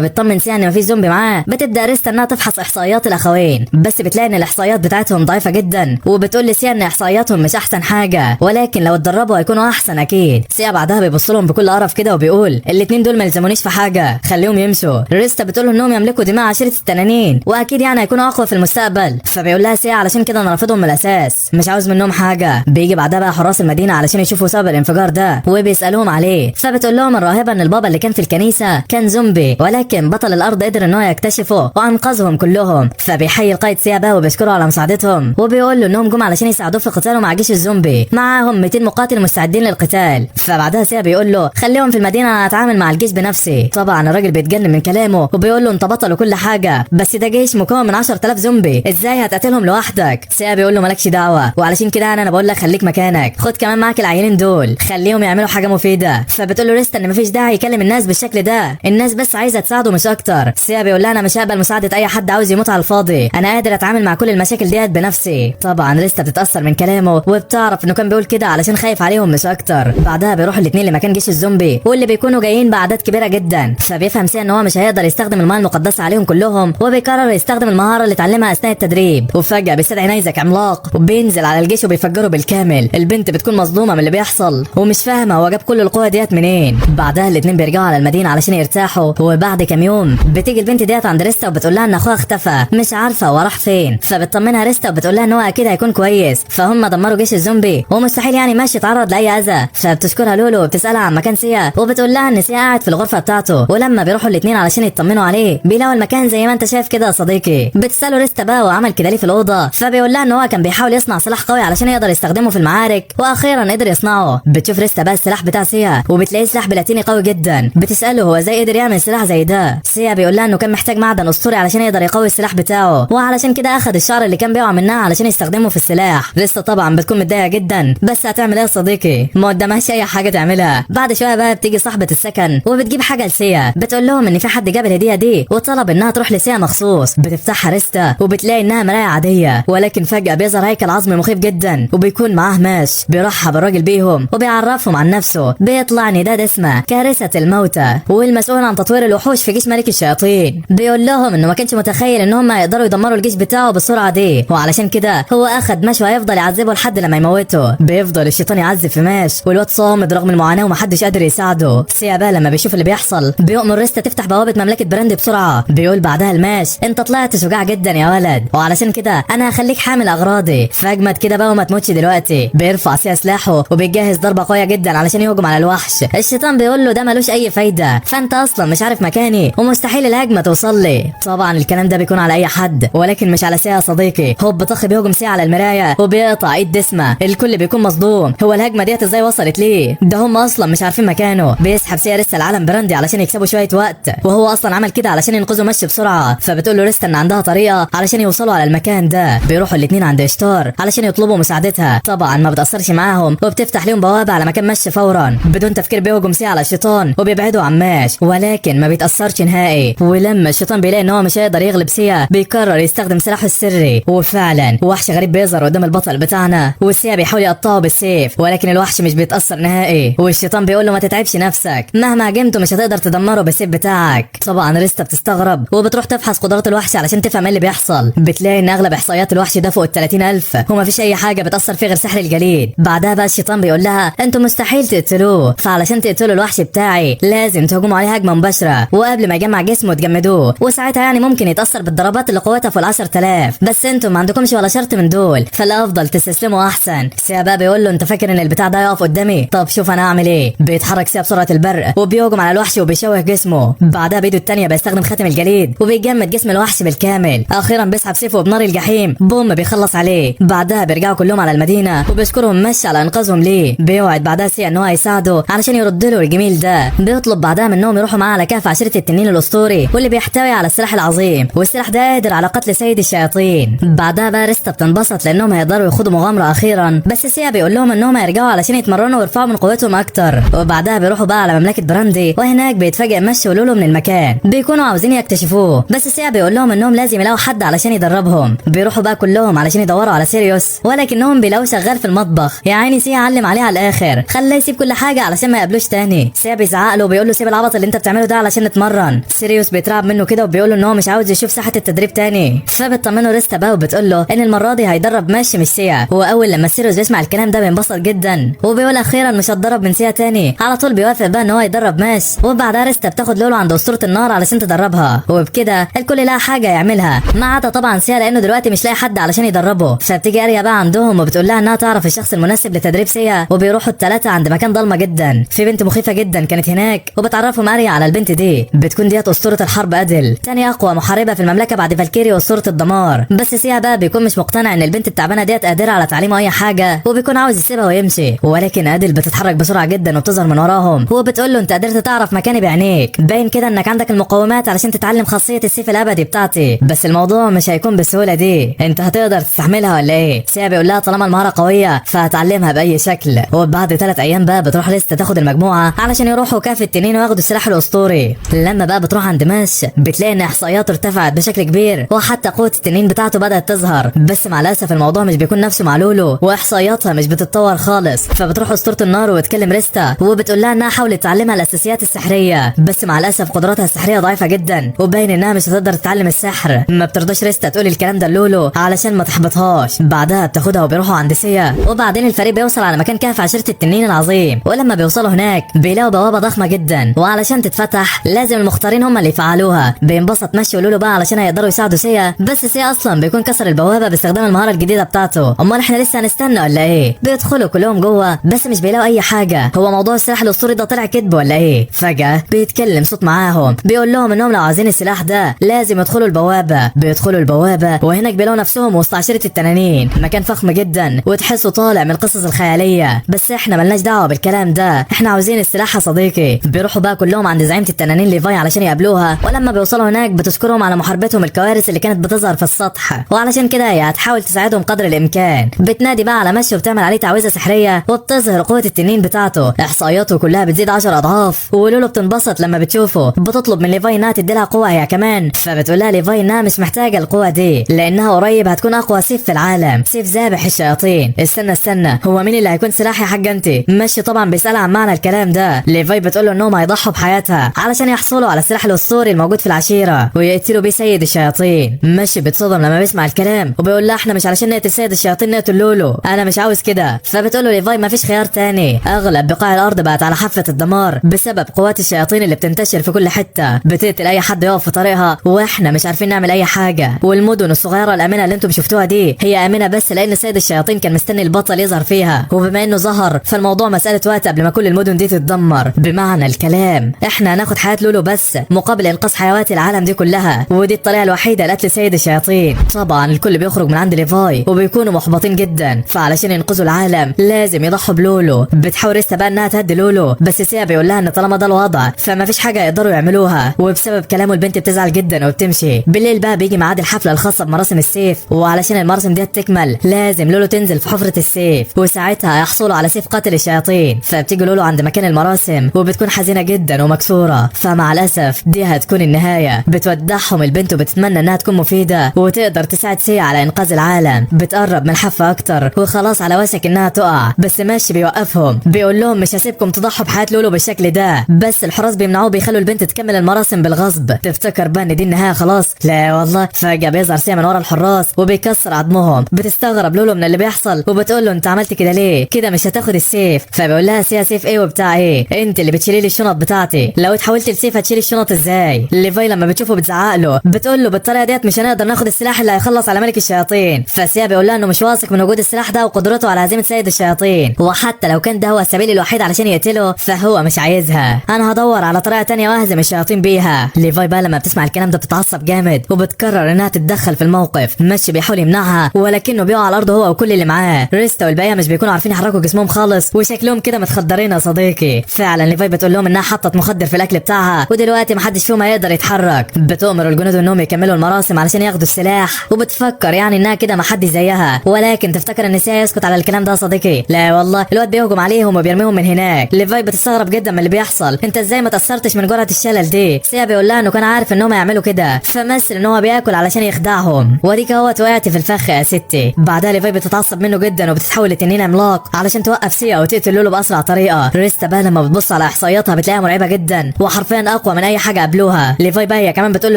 Speaker 1: بتطمن سيا ان مفيش زومبي معاه بتبدا ريستا انها تفحص احصائيات الاخوين، بس بتلاقي ان الاحصائيات بتاعتهم ضعيفه جدا، وبتقول لسيا ان احصائياتهم مش احسن حاجه، ولكن لو اتدربوا هيكونوا احسن اكيد. سيا بعدها بيبص لهم بكل قرف كده وبيقول الاتنين دول ما يلزمونيش في حاجه، خليهم يمشوا. ريستا بتقول انهم يملكوا دماء عشيره التنانين واكيد يعني هيكونوا اقوى في المستقبل، فبيقول لها سيا علشان كده انا رافضهم من الاساس، مش عاوز منهم حاجه. بيجي بعدها بقى حراس المدينه علشان يشوفوا سبب الانفجار ده وبيسالوهم عليه، فبتقول لهم الراهبه ان البابا اللي كان في الكنيسه كان زومبي، ولكن بطل الارض قدر ان هو يكتشفه وانقذهم كلهم. فبيحيي القائد سيا بقى وبيشكره على مساعدتهم، وبيقول له انهم جم علشان يساعدوه في قتاله مع جيش الزومبي، معاهم 200 مقاتل مستعدين للقتال. فبعدها سيا بيقول له خليهم في المدينه انا هتعامل مع الجيش بنفسي. طبعا الراجل بيتجنن من كلامه وبيقول له انت بطل وكل حاجه، بس ده جيش مكون من 10,000 زومبي، ازاي هتقتلهم لوحدك؟ سيا بيقول له مالكش دعوه، وعلشان كده انا بقول لك خليك مكانك، خد كمان معاك العينين دول خليهم يعملوا حاجه مفيده. فبتقول له ريستا ان مفيش داعي يكلم الناس بالشكل ده، الناس بس عايزه تساعده مش اكتر. سيا بيقول لها انا مش هقبل مساعده اي حد عاوز يموت على الفاضي، انا قادر اتعامل مع كل المشاكل ديت بنفسي. طبعا ريستا بتتاثر من كلامه وبتعرف انه كان بيقول كده علشان خايف عليهم مش اكتر. بعدها بيروحوا الاثنين لمكان جيش الزومبي واللي بيكونوا جايين باعداد كبيره جدا، فبيفهم سيا ان هو مش هيقدر يستخدم الماء المقدسه عليهم كلهم، وبيقرر يستخدم المهاره اللي اتعلمها اثناء التدريب. وفجاه بيستدعي نيزك عملاق وبينزل على الجيش وبيفجره بالكامل. البنت بتكون مصدومه من اللي بيحصل ومش فاهمه هو جاب كل القوه ديت منين. بعدها الاثنين بيرجعوا على المدينه علشان يرتاحوا، وبعد كام يوم بتيجي البنت ديت عند ريستا وبتقول لها ان اخوها اختفى مش عارفه هو راح فين، فبتطمنها ريستا وبتقول لها ان هو اكيد هيكون كويس، فهم دمروا جيش الزومبي ومستحيل يعني ماشي يتعرض لاي اذى. فبتشكرها لولو وبتسالها عن مكان سيا وبتقول لها ان سيا قاعد في الغرفه بتاعته، ولما بيروحوا الاثنين علشان يطمنوا عليه بيلاقوا المكان زي ما انت شايف كده يا صديقي. بتساله ريستا بقى وعمل كده ليه في الاوضه، فبيقول لها ان هو كان بيحاول يصنع سلاح قوي علشان يقدر يستخدمه في المعارك واخيرا قدر يصنعه. بتشوف ريستا بقى السلاح بتاع سيا وبتلاقيه سلاح بلاتيني قوي جدا، بتساله هو ازاي قدر يعمل سلاح زي ده. سيا بيقول لها انه كان محتاج معدن اسطوري علشان يقدر يقوي السلاح بتاعه، وعلشان كده اخذ الشعر اللي كان بيقع منها علشان يستخدمه في السلاح. ريستا طبعا بتكون متضايقه جدا، بس هتعمل ايه يا صديقي، ما قدامهاش اي حاجه تعملها. بعد شويه بقى بتيجي صاحبه السكن وبتجيب حاجه لسيا، بتقول لهم ان في حد جاب الهديه دي وطلب انها تروح لسيا مخصوص. بتفتحها ريستا وبتلاقي انها مرايه عاديه، ولكن فجاه بيظهر هيكل عظمي مخيف جدا وبيكون معاه ماش. بيرحب الراجل بيهم وبيعرفهم عن نفسه، بيطلع نداد اسمه كارثه الموتى والمسؤول عن تطوير الوحوش في جيش ملك الشياطين. بيقول لهم انه ما كانش متخيل ان هم يقدروا يدمروا الجيش بتاعه بالسرعه دي، وعلشان كده هو اخد ماش وهيفضل يعذبه لحد لما يموته. بيفضل الشيطان يعذب في ماش والواد صامد رغم المعاناه ومحدش قادر يساعده. سيا بقى لما بيشوف اللي بيحصل بيؤمر ريستا تفتح بوابه مملكه براندي بسرعه. بيقول بعدها الماش انت طلعت شجاع جدا يا ولد، وعلشان كده انا هخليك حامل اغراضي، فاجمد كده بقى وما تموتش دلوقتي. بيرفع سيا سلاحه وبيجهز ضربه قويه جدا علشان يهجم على الوحش. الشيطان بيقول له ده ملوش اي فايده، فانت اصلا مش عارف مكاني ومستحيل الهجمه توصل لي. طبعا الكلام ده بيكون على اي حد ولكن مش على سيا يا صديقي. هوب طخ بيهجم سيا على المرايه وبيقطع ايد دسمه، الكل بيكون مصدوم، هو الهجمه ديت ازاي وصلت ليه؟ ده هم اصلا مش عارفين مكانه. بيسحب سيا ريستا العالم براندي علشان يكسبوا شويه وقت، وهو اصلا عمل كده علشان ينقذوا مشي بسرعه. فبتقول له ريستا ان عندها طريقه علشان يوصلوا على المكان ده. بيروحوا الاثنين عند اشتار علشان يطلبوا مساعدتها، طبعا ما بتاثرش معاهم وبتفتح لهم بوابه على مكان مشي فورا. بدون تفكير بيهجم سيا على الشيطان وبيبعدوا عن ماش، ولكن ما بيتاثرش نهائي. ولما الشيطان بيلاقي ان هو مش هيقدر يغلب سيا بيقرر يستخدم سلاحه السري، وفعلا وحش غريب بيظهر قدام البطل بتاعنا وسيا بيحاول يقطعه بالسيف، ولكن الوحش مش بيتاثر نهائي. والشيطان بيقول له ما تتعبش نفسك، مهما هاجمته مش هتقدر تدمره بالسيف بتاعك. طبعا ريستا بتستغرب وبتروح تفحص قدرات الوحش علشان تفهم ايه اللي بيحصل. بتلاقي ان اغلب احصائيات الوحش ده فوق ال 30,000 وما فيش اي حاجه بتاثر فيه غير سحر الجليد. بعدها بقى الشيطان بيقول لها انتوا مستحيل تقتلوه، فعلشان تقتلوا الوحش بتاعي لازم تهجموا عليه هجمه مباشره وقبل ما يجمع جسمه تجمدوه، وساعتها يعني ممكن يتاثر بالضربات اللي قوتها فوق ال 10,000، بس انتوا ما عندكمش ولا شرط من دول، فالافضل تستسلموا احسن. سيا بقى بيقول له انت فاكر ان البتاع ده يقف قدامي؟ طب شوف انا هعمل ايه. بيتحرك سيا بسرعه البرق وبيهجم على الوحش وبيشوه جسمه. بعدها بايده الثانيه بيستخدم خاتم الجليد وبيجمد جسم الوحش بالكامل. اخيرا بيسحب سيفه بنار الجحيم، بوم بيخلص عليه. بعدها بيرجعوا كلهم على المدينه وبيشكرهم مشي على انقاذهم ليه. بيوعد بعدها سيا ان هو هيساعده علشان يرد له الجميل ده. بيطلب بعدها منهم يروحوا معاه على كهف عشيره التنين الاسطوري واللي بيحتوي على السلاح العظيم، والسلاح ده قادر على قتل سيد الشياطين. بعدها بقى ريستا بتنبسط لانهم هيقدروا يخوضوا مغامره اخيرا، بس سيا بيقول لهم انهم هيرجعوا علشان يتمرنوا ويرفعوا من قوتهم اكتر. وبعدها بيروحوا بقى على مملكه براندي، وهناك بيتفاجئ مشي ولولو من المكان، بيكونوا عاوزين يكتشفوه، بس سيا بيقول لهم انهم لازم يلاقوا حد علشان يدربهم. بيروحوا بقى كلهم علشان يدوروا على سيريوس، ولكنهم بيلاقوا شغال في المطبخ. يا عيني سيا علم عليه على الاخر، خلى وخلاه يسيب كل حاجه علشان ما يقابلوش تاني. سيا بيزعق له وبيقول له سيب العبط اللي انت بتعمله ده علشان نتمرن. سيريوس بيترعب منه كده وبيقول له ان هو مش عاوز يشوف ساحه التدريب تاني. فبتطمنه ريستا بقى وبتقول له ان المره دي هيدرب ماشي مش سيا. واول لما سيريوس بيسمع الكلام ده بينبسط جدا وبيقول اخيرا مش هتدرب من سيا تاني. على طول بيوافق بقى ان هو يدرب ماش. وبعدها ريستا بتاخد لولو عند اسطوره النار علشان تدربها. وبكده الكل لها حاجه يعملها ما عدا طبعا سيا لانه دلوقتي مش لاقي حد علشان يدربه. فبتيجي اريا بقى عندهم وبتقول لها انها تعرف الشخص المناسب لتدريب سيا. وبيروحوا الثلاثه عند مكان ضلمه جدا. في بنت مخيفه جدا كانت هناك وبتعرفهم اريا على البنت دي. بتكون ديت اسطوره الحرب ادل، تاني اقوى محاربه في المملكه بعد فالكيري واسطوره الدمار. بس سيا بقى بيكون مش مقتنع ان البنت التعبانه ديت قادره على تعليم اي حاجه وبيكون عاوز يسيبها ويمشي. ولكن ادل بتتحرك بسرعه جدا وبتظهر من وراهم وبتقول له انت قدرت تعرف مكاني بعينيك، باين كده انك عندك المقومات علشان تتعلم خاصيه السيف الابدي بتاعتي. بس الموضوع مش هيكون بالسهوله دي، انت هتقدر تستحملها ولا ايه؟ سيا بيقول لها طالما المهاره قويه فهتعلمها باي شكل. وبعد 3 ايام بقى بتروح لسه تاخد المجموعه علشان يروحوا كهف التنين وياخدوا السلاح الاسطوري. لما بقى بتروح عند ماش بتلاقي ان احصائياته ارتفعت بشكل كبير وحتى قوه التنين بتاعته بدات تظهر. بس مع الاسف الموضوع مش بيكون نفسه مع لولو واحصائياتها مش بتتطور خالص. فبتروح اسطوره النار وبتكلم ريستا وبتقول لها انها حاولت تعلمها الاساسيات السحريه بس مع الاسف قدراتها السحريه ضعيفه جدا وباين انها مش هتقدر تتعلم السحر. ما بترضاش ريستا تقول الكلام ده لولو علشان ما تحبطهاش. بعدها بتاخدها وبيروحوا عند سيا. وبعدين الفريق بيوصل على مكان كهف عشيره التنين العظيم. ولما بيوصلوا هناك بيلاقوا بوابه ضخمه جدا وعلشان تتفتح لازم المختارين هم اللي يفعلوها. بينبسط ماشي ولولو بقى علشان هيقدروا يساعدوا سيا. بس سيا اصلا بيكون كسر البوابه باستخدام المهاره الجديده بتاعته. امال احنا لسه هنستنى ولا ايه؟ بيدخلوا كلهم جوه بس مش بيلاقوا اي حاجه. هو موضوع السلاح الاسطوري ده طلع كذب ولا ايه؟ فجاه بيتكلم صوت معاهم بيقول لهم انهم لو عايزين السلاح ده لازم يدخلوا البوابه. بيدخلوا البوابه وهناك بيلاقوا نفسهم وسط عشيره التنانين، مكان فخم جدا وتحسه طالع من القصص الخياليه. بس احنا ملناش دعوه بالكلام ده، احنا عاوزين السلاح يا صديقي. بيروحوا بقى كلهم عند زعيمه التنانين ليفاي علشان يقابلوها. ولما بيوصلوا هناك بتشكرهم على محاربتهم الكوارث اللي كانت بتظهر في السطح وعلشان كده هي هتحاول تساعدهم قدر الامكان. بتنادي بقى على مشي وبتعمل عليه تعويذه سحريه وبتظهر قوه التنين بتاعته. احصائياته كلها بتزيد 10 اضعاف. ولولو بتنبسط لما بتشوفه. بتطلب من ليفاي انها تدي لها قوه هي كمان. فبتقول لها ليفاي انها مش محتاجه القوه دي لانها قريب هتكون اقوى سيف في العالم، سيف ذابح الشياطين. استنى هو مين اللي هيكون سلاحي يا حاجه انت؟ ماشي طبعا بيسالها عن معنى الكلام ده. ليفاي بتقول له انهم هيضحوا بحياتها علشان يحصلوا على السلاح الاسطوري الموجود في العشيره ويقتلوا بيه سيد الشياطين. ماشي بتصدم لما بيسمع الكلام وبيقول لها احنا مش علشان نقتل سيد الشياطين نقتل لولو، انا مش عاوز كده. فبتقول له ليفاي مفيش خيار تاني، اغلب بقاع الارض بقت على حافه الدمار بسبب قوات الشياطين اللي بتنتشر في كل حته بتقتل اي حد يقف في طريقها واحنا مش عارفين نعمل اي حاجه. والمدن الصغيره الامنه اللي انتم شفتوها دي هي امنه بس لان سيد الشياطين كان مستني البطل يظهر فيها، وبما انه ظهر فالموضوع مساله وقت قبل ما كل المدن دي تتدمر. بمعنى الكلام احنا هناخد حياه لولو بس مقابل انقاذ حيوات العالم دي كلها، ودي الطريقه الوحيده لقتل سيد الشياطين. طبعا الكل بيخرج من عند ليفاي وبيكونوا محبطين جدا، فعلشان ينقذوا العالم لازم يضحوا بلولو. بتحاول ريستا بقى انها تهدي لولو بس سيا بيقول لها ان طالما ده الوضع فما فيش حاجه يقدروا يعملوها. وبسبب كلامه البنت بتزعل جدا وبتمشي. بالليل بقى بيجي ميعاد الحفله الخاصه بمراسم السيف، وعلشان المراسم دي تكمل لازم لولو تنزل في حفره السيف وساعتها يحصلوا على سيف قاتل الشياطين. فبتيجي لولو عند مكان المراسم وبتكون حزينه جدا ومكسوره. فمع الاسف دي هتكون النهايه. بتودعهم البنت وبتتمنى انها تكون مفيده وتقدر تساعد سيا على انقاذ العالم. بتقرب من الحفه اكتر وخلاص على وشك انها تقع بس ماشي بيوقفهم. بيقول لهم مش هسيبكم تضحوا بحياه لولو بالشكل ده. بس الحراس بيمنعوه بيخلوا البنت تكمل المراسم بالغصب. تفتكر بقى ان دي النهايه خلاص، لا والله. فجاه بيظهر سيا من ورا الحراس وبيكسر عظمهم. بتستغرب لولو من اللي بيحصل وبتقول له انت عملت كده ليه؟ كده مش هتاخد السيف. فبيقول لها سيا سيف ايه وبتاع ايه؟ انت اللي بتشيلي لي الشنط بتاعتي، لو اتحولت لسيف هتشيلي الشنط ازاي؟ ليفاي لما بتشوفه بتزعق له بتقول له بالطريقه ديت مش هنقدر ناخد السلاح اللي هيخلص على ملك الشياطين. فسيا بيقول لها انه مش واثق من وجود السلاح ده وقدرته على هزيمه سيد الشياطين، وحتى لو كان ده هو السبيل الوحيد علشان يقتله فهو مش عايزها. انا هدور على طريقه تانية واهزم الشياطين بيها. ليفاي بقى لما بتسمع الكلام ده بتتعصب جامد وبتقرر انها تتدخل في الموقف. ماشي بيحاول يمنعها ولكنه بيقع على الارض هو وكل اللي معاه. ريستا والباقيه مش بيكونوا عارفين يحركوا جسمهم خالص وشكلهم كده متخدرين يا صديقي. فعلا ليفاي بتقول لهم انها حطت مخدر في الاكل بتاعها ودلوقتي محدش فيهم هيقدر يتحرك. بتؤمر الجنود انهم يكملوا المراسم علشان ياخدوا السلاح وبتفكر يعني انها كده ما حد زيها، ولكن تفتكر ان سيا يسكت على الكلام ده يا صديقي. لا والله الواد بيهجم عليهم وبيرميهم من هناك. ليفاي بتستغرب جدا من اللي بيحصل. انت ازاي ما تاثرتش من جرعه الشلل دي؟ سيا بيقول لها انه كان عارف انهم هيعملوا كده فمثل ان هو بياكل علشان يخدعهم. وديك اهوت وقعتي في الفخ يا ستي. بعدها ليفاي بتتعصب منه جدا وبتتحول لتنين عملاق علشان توقف سيا وتقتل وتقتل لولو باسرع طريقه. ريستا بقى لما بتبص على احصائياتها بتلاقيها مرعبه جدا وحرفيا اقوى من اي حاجه قبلوها. ليفاي بقى هي كمان بتقول له